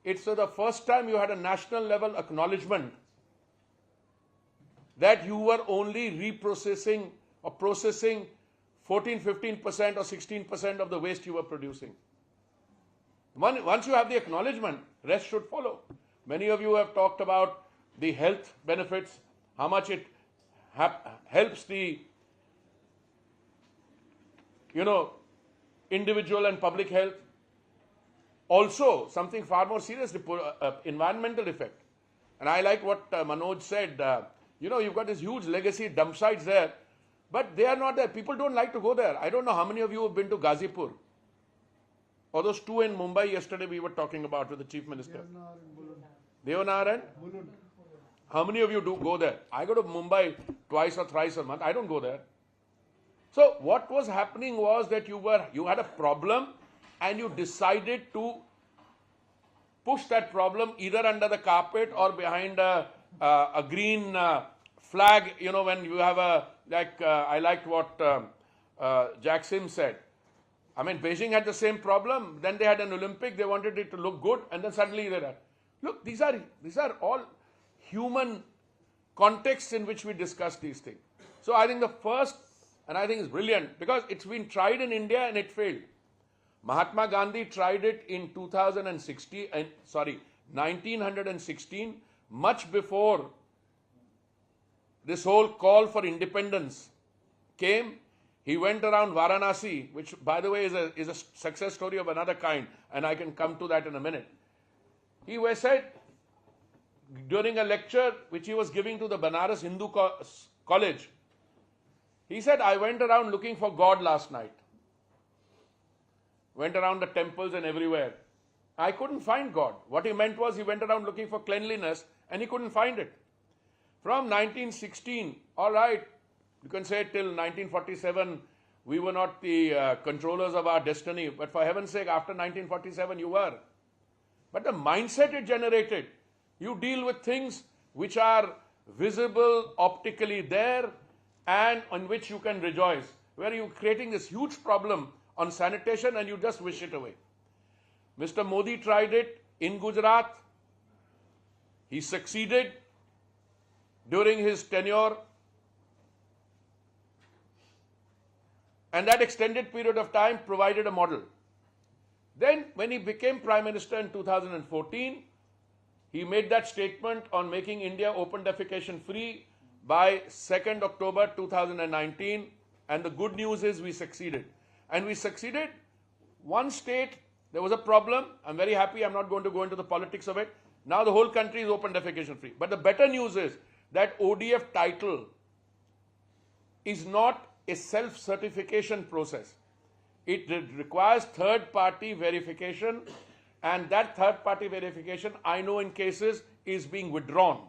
It's the first time you had a national level acknowledgement that you were only reprocessing or processing 14-15% or 16% of the waste you were producing. Once you have the acknowledgement, rest should follow. Many of you have talked about the health benefits, how much it helps the individual and public health. Also, something far more serious, the environmental effect. And I like what Manoj said, you've got these huge legacy dump sites there, but they are not there. People don't like to go there. I don't know how many of you have been to Gazipur, or those two in Mumbai yesterday we were talking about with the Chief Minister. Deonar and Mulund. How many of you do go there? I go to Mumbai twice or thrice a month. I don't go there. So what was happening was that you had a problem and you decided to push that problem either under the carpet or behind a green flag, when you have I liked what Jack Sim said. I mean, Beijing had the same problem. Then they had an Olympic. They wanted it to look good. And then suddenly they had. Look, these are all human contexts in which we discuss these things. So I think the first, and I think it's brilliant, because it's been tried in India and it failed. Mahatma Gandhi tried it in 1916, much before this whole call for independence came. He went around Varanasi, which, by the way, is a success story of another kind, and I can come to that in a minute. He said, during a lecture which he was giving to the Banaras Hindu College, he said, I went around looking for God last night. Went around the temples and everywhere. I couldn't find God. What he meant was he went around looking for cleanliness and he couldn't find it. From 1916, all right, you can say till 1947, we were not the controllers of our destiny, but for heaven's sake, after 1947, you were. But the mindset it generated, you deal with things which are visible, optically there, and on which you can rejoice. Where you're creating this huge problem on sanitation and you just wish it away. Mr. Modi tried it in Gujarat. He succeeded during his tenure. And that extended period of time provided a model. Then, when he became Prime Minister in 2014, he made that statement on making India open defecation free by 2nd October 2019, and the good news is we succeeded. And we succeeded. One state, there was a problem. I'm very happy. I'm not going to go into the politics of it. Now the whole country is open defecation free. But the better news is that ODF title is not a self-certification process. It requires third-party verification, and that third-party verification, I know in cases, is being withdrawn.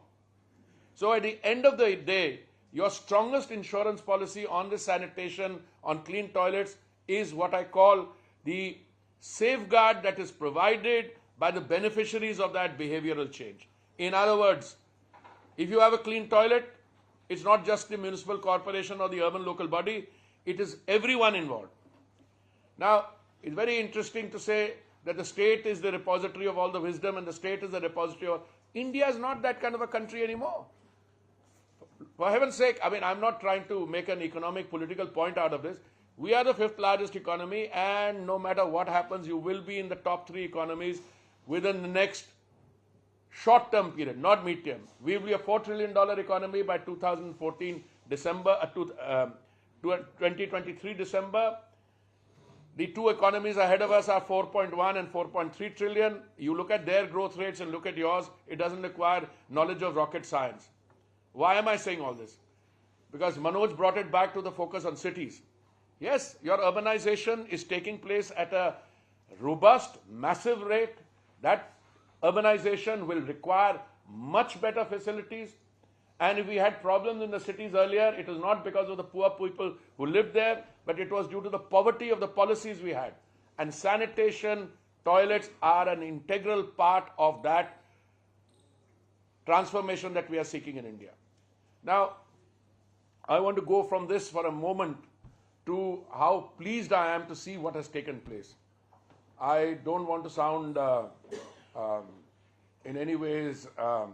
So at the end of the day, your strongest insurance policy on the sanitation, on clean toilets, is what I call the safeguard that is provided by the beneficiaries of that behavioral change. In other words, if you have a clean toilet, it's not just the municipal corporation or the urban local body, it is everyone involved. Now, it's very interesting to say that the state is the repository of all the wisdom and the state is the repository of... India is not that kind of a country anymore. For heaven's sake, I mean, I'm not trying to make an economic, political point out of this. We are the 5th largest economy, and no matter what happens, you will be in the top 3 economies within the next short-term period, not medium. We will be a $4 trillion economy by 2014 December, 2023 December. The 2 economies ahead of us are 4.1 and 4.3 trillion. You look at their growth rates and look at yours, it doesn't require knowledge of rocket science. Why am I saying all this? Because Manoj brought it back to the focus on cities. Yes, your urbanization is taking place at a robust, massive rate. That urbanization will require much better facilities. And if we had problems in the cities earlier, it was not because of the poor people who lived there, but it was due to the poverty of the policies we had. And sanitation, toilets are an integral part of that transformation that we are seeking in India. Now, I want to go from this for a moment to how pleased I am to see what has taken place. I don't want to sound in any ways, I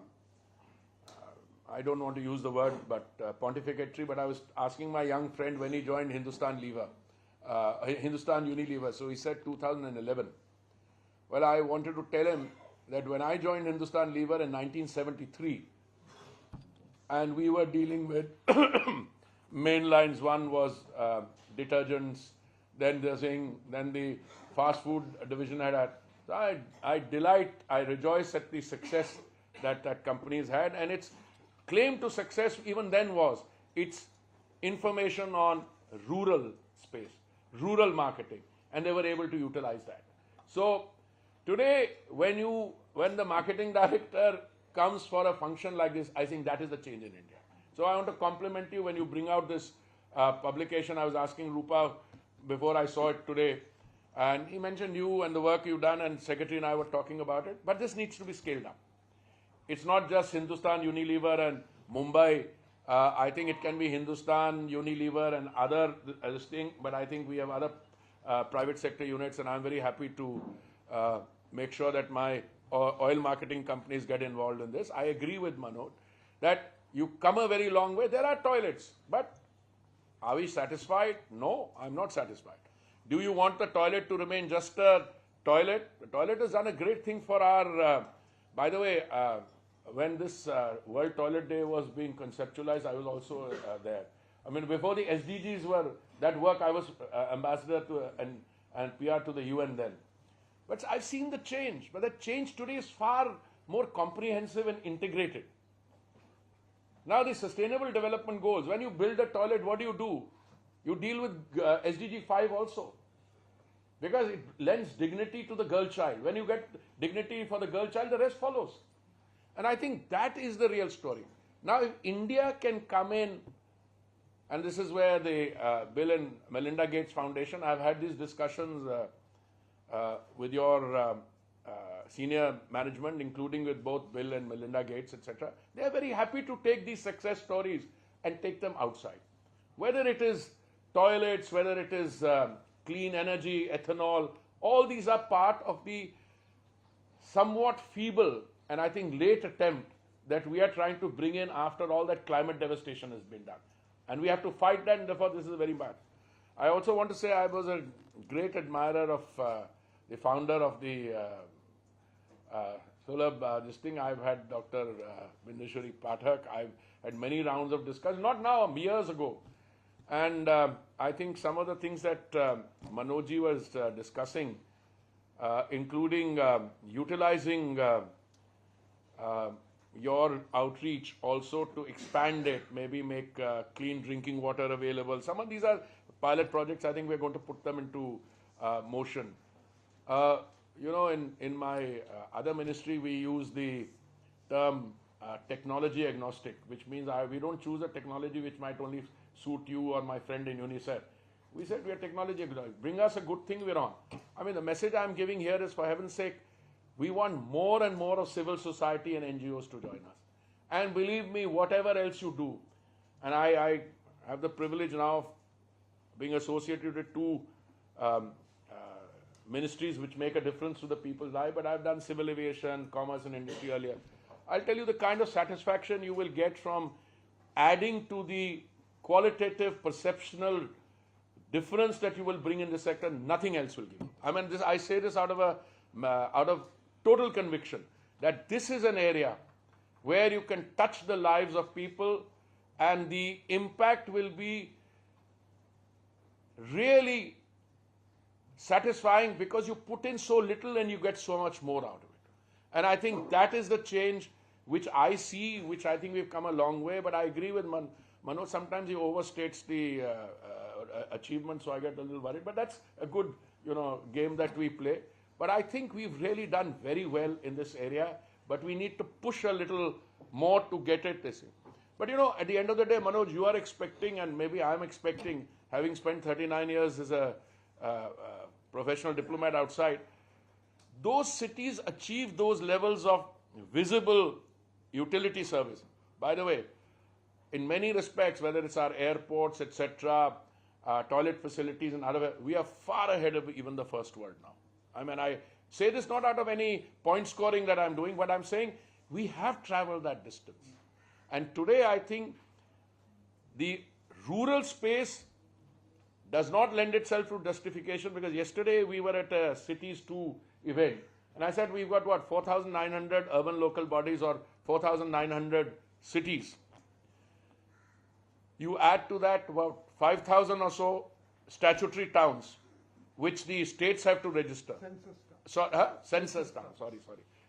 don't want to use the word, but pontificatory, but I was asking my young friend when he joined Hindustan Unilever, so he said 2011. Well, I wanted to tell him that when I joined Hindustan Lever in 1973, and we were dealing with main lines, one was detergents, then the fast food division had. So I rejoice at the success that companies had, and its claim to success even then was its information on rural space, rural marketing, and they were able to utilize that. So today, when the marketing director comes for a function like this, I think that is the change in India. So I want to compliment you when you bring out this publication. I was asking Rupa before I saw it today, and he mentioned you and the work you've done, and Secretary and I were talking about it, but this needs to be scaled up. It's not just Hindustan Unilever and Mumbai. I think it can be Hindustan Unilever and other thing, but I think we have other private sector units, and I'm very happy to make sure that my oil marketing companies get involved in this. I agree with Manoj that you come a very long way. There are toilets, but are we satisfied? No, I'm not satisfied. Do you want the toilet to remain just a toilet? The toilet has done a great thing for our, by the way, when this World Toilet Day was being conceptualized, I was also there. I mean, before the SDGs were that work, I was ambassador to and PR to the UN then. But I've seen the change. But the change today is far more comprehensive and integrated. Now, the Sustainable Development Goals, when you build a toilet, what do? You deal with SDG 5 also. Because it lends dignity to the girl child. When you get dignity for the girl child, the rest follows. And I think that is the real story. Now, if India can come in, and this is where the Bill and Melinda Gates Foundation, I've had these discussions with your senior management, including with both Bill and Melinda Gates, etc. They are very happy to take these success stories and take them outside. Whether it is toilets, whether it is clean energy, ethanol, all these are part of the somewhat feeble and I think late attempt that we are trying to bring in after all that climate devastation has been done. And we have to fight that, and therefore this is very bad. I also want to say I was a great admirer of the founder of the Sulabh this thing. I've had Dr. Bindeshwari Pathak. I've had many rounds of discussion, not now, years ago. And I think some of the things that Manojji was discussing, including utilizing your outreach also to expand it, maybe make clean drinking water available. Some of these are pilot projects. I think we're going to put them into motion. You know, in my other ministry, we use the term technology agnostic, which means we don't choose a technology which might only suit you or my friend in UNICEF. We said we are technology agnostic. Bring us a good thing, we're on. I mean, the message I'm giving here is, for heaven's sake, we want more and more of civil society and NGOs to join us. And believe me, whatever else you do, and I have the privilege now of being associated with two ministries which make a difference to the people's life, but I've done civil aviation, commerce and industry earlier. I'll tell you the kind of satisfaction you will get from adding to the qualitative, perceptional difference that you will bring in this sector, nothing else will give you. I mean, I say this out of total conviction that this is an area where you can touch the lives of people and the impact will be really satisfying because you put in so little and you get so much more out of it. And I think that is the change which I see, which I think we've come a long way, but I agree with Manoj, sometimes he overstates the achievement, so I get a little worried, but that's a good, game that we play. But I think we've really done very well in this area, but we need to push a little more to get it this way. But at the end of the day, Manoj, you are expecting, and maybe I'm expecting, having spent 39 years as a professional diplomat outside, those cities achieve those levels of visible utility service. By the way, in many respects, whether it's our airports, etc., toilet facilities and other, we are far ahead of even the first world now. I mean, I say this not out of any point scoring that I'm doing, but I'm saying we have traveled that distance. And today I think the rural space does not lend itself to justification, because yesterday we were at a Cities 2 event and I said we've got what, 4,900 urban local bodies or 4,900 cities. You add to that about 5,000 or so statutory towns which the states have to register. Census town.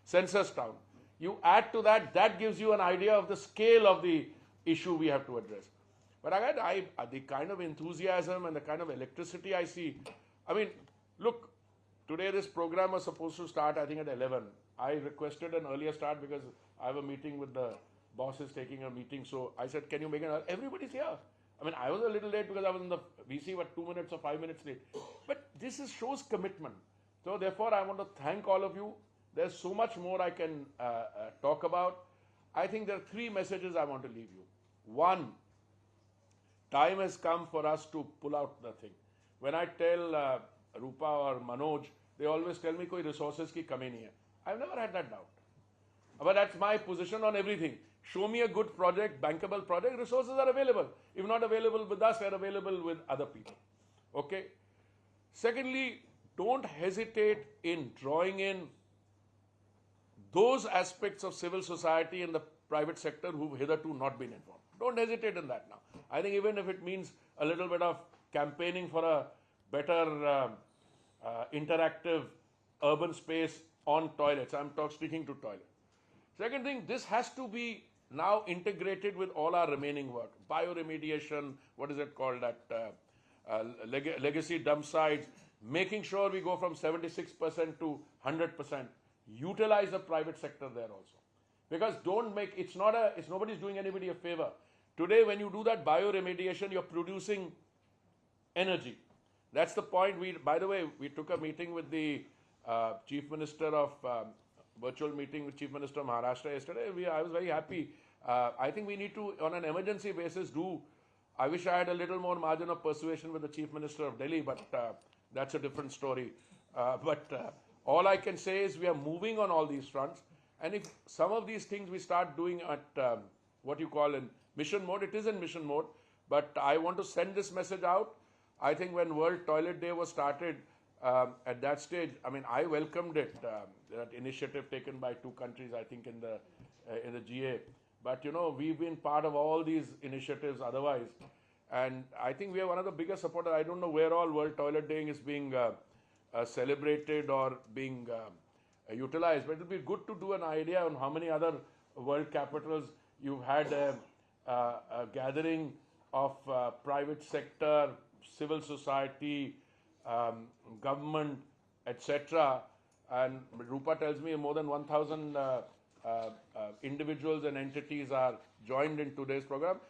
Census town. You add to that, that gives you an idea of the scale of the issue we have to address. But again, the kind of enthusiasm and the kind of electricity I see, I mean, look, today this program was supposed to start, I think, at 11. I requested an earlier start because I have a meeting with the bosses taking a meeting. So I said, can you make it early? Everybody's here. I mean, I was a little late because I was in the VC, 2 minutes or 5 minutes late. But this shows commitment. So therefore, I want to thank all of you. There's so much more I can talk about. I think there are 3 messages I want to leave you. One, time has come for us to pull out the thing. When I tell Rupa or Manoj, they always tell me koi resources ki kami nahi hai. I've never had that doubt. But that's my position on everything. Show me a good project, bankable project, resources are available. If not available with us, they're available with other people. Okay? Secondly, don't hesitate in drawing in those aspects of civil society and the private sector who've hitherto not been involved. Don't hesitate in that now. I think even if it means a little bit of campaigning for a better interactive urban space on toilets. I'm speaking to toilets. Second thing, this has to be now integrated with all our remaining work. Bioremediation, what is it called, that legacy dump sites, making sure we go from 76% to 100%. Utilize the private sector there also. Because it's nobody's doing anybody a favor. Today, when you do that bioremediation, you're producing energy. That's the point. By the way, we took a meeting with the Chief Minister of, virtual meeting with Chief Minister of Maharashtra yesterday. I was very happy. I think we need to, on an emergency basis, I wish I had a little more margin of persuasion with the Chief Minister of Delhi, but that's a different story. All I can say is we are moving on all these fronts. And if some of these things we start doing at what you call in mission mode, it is in mission mode. But I want to send this message out. I think when World Toilet Day was started, at that stage, I mean, I welcomed it, that initiative taken by two countries, I think, in the GA. But, you know, we've been part of all these initiatives otherwise. And I think we are one of the biggest supporters. I don't know where all World Toilet Day is being celebrated or being utilized, but it'll be good to do an idea on how many other world capitals you've had a gathering of private sector, civil society, government, etc. And Rupa tells me more than 1,000 individuals and entities are joined in today's program.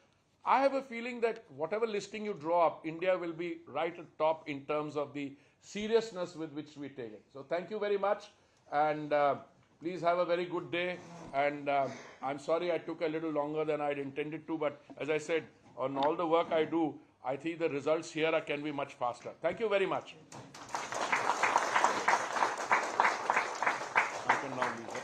I have a feeling that whatever listing you draw up, India will be right at top in terms of the seriousness with which we take it. So thank you very much, and please have a very good day. And I'm sorry I took a little longer than I'd intended to, but as I said, on all the work I do, I think the results here can be much faster. Thank you very much. I can now leave.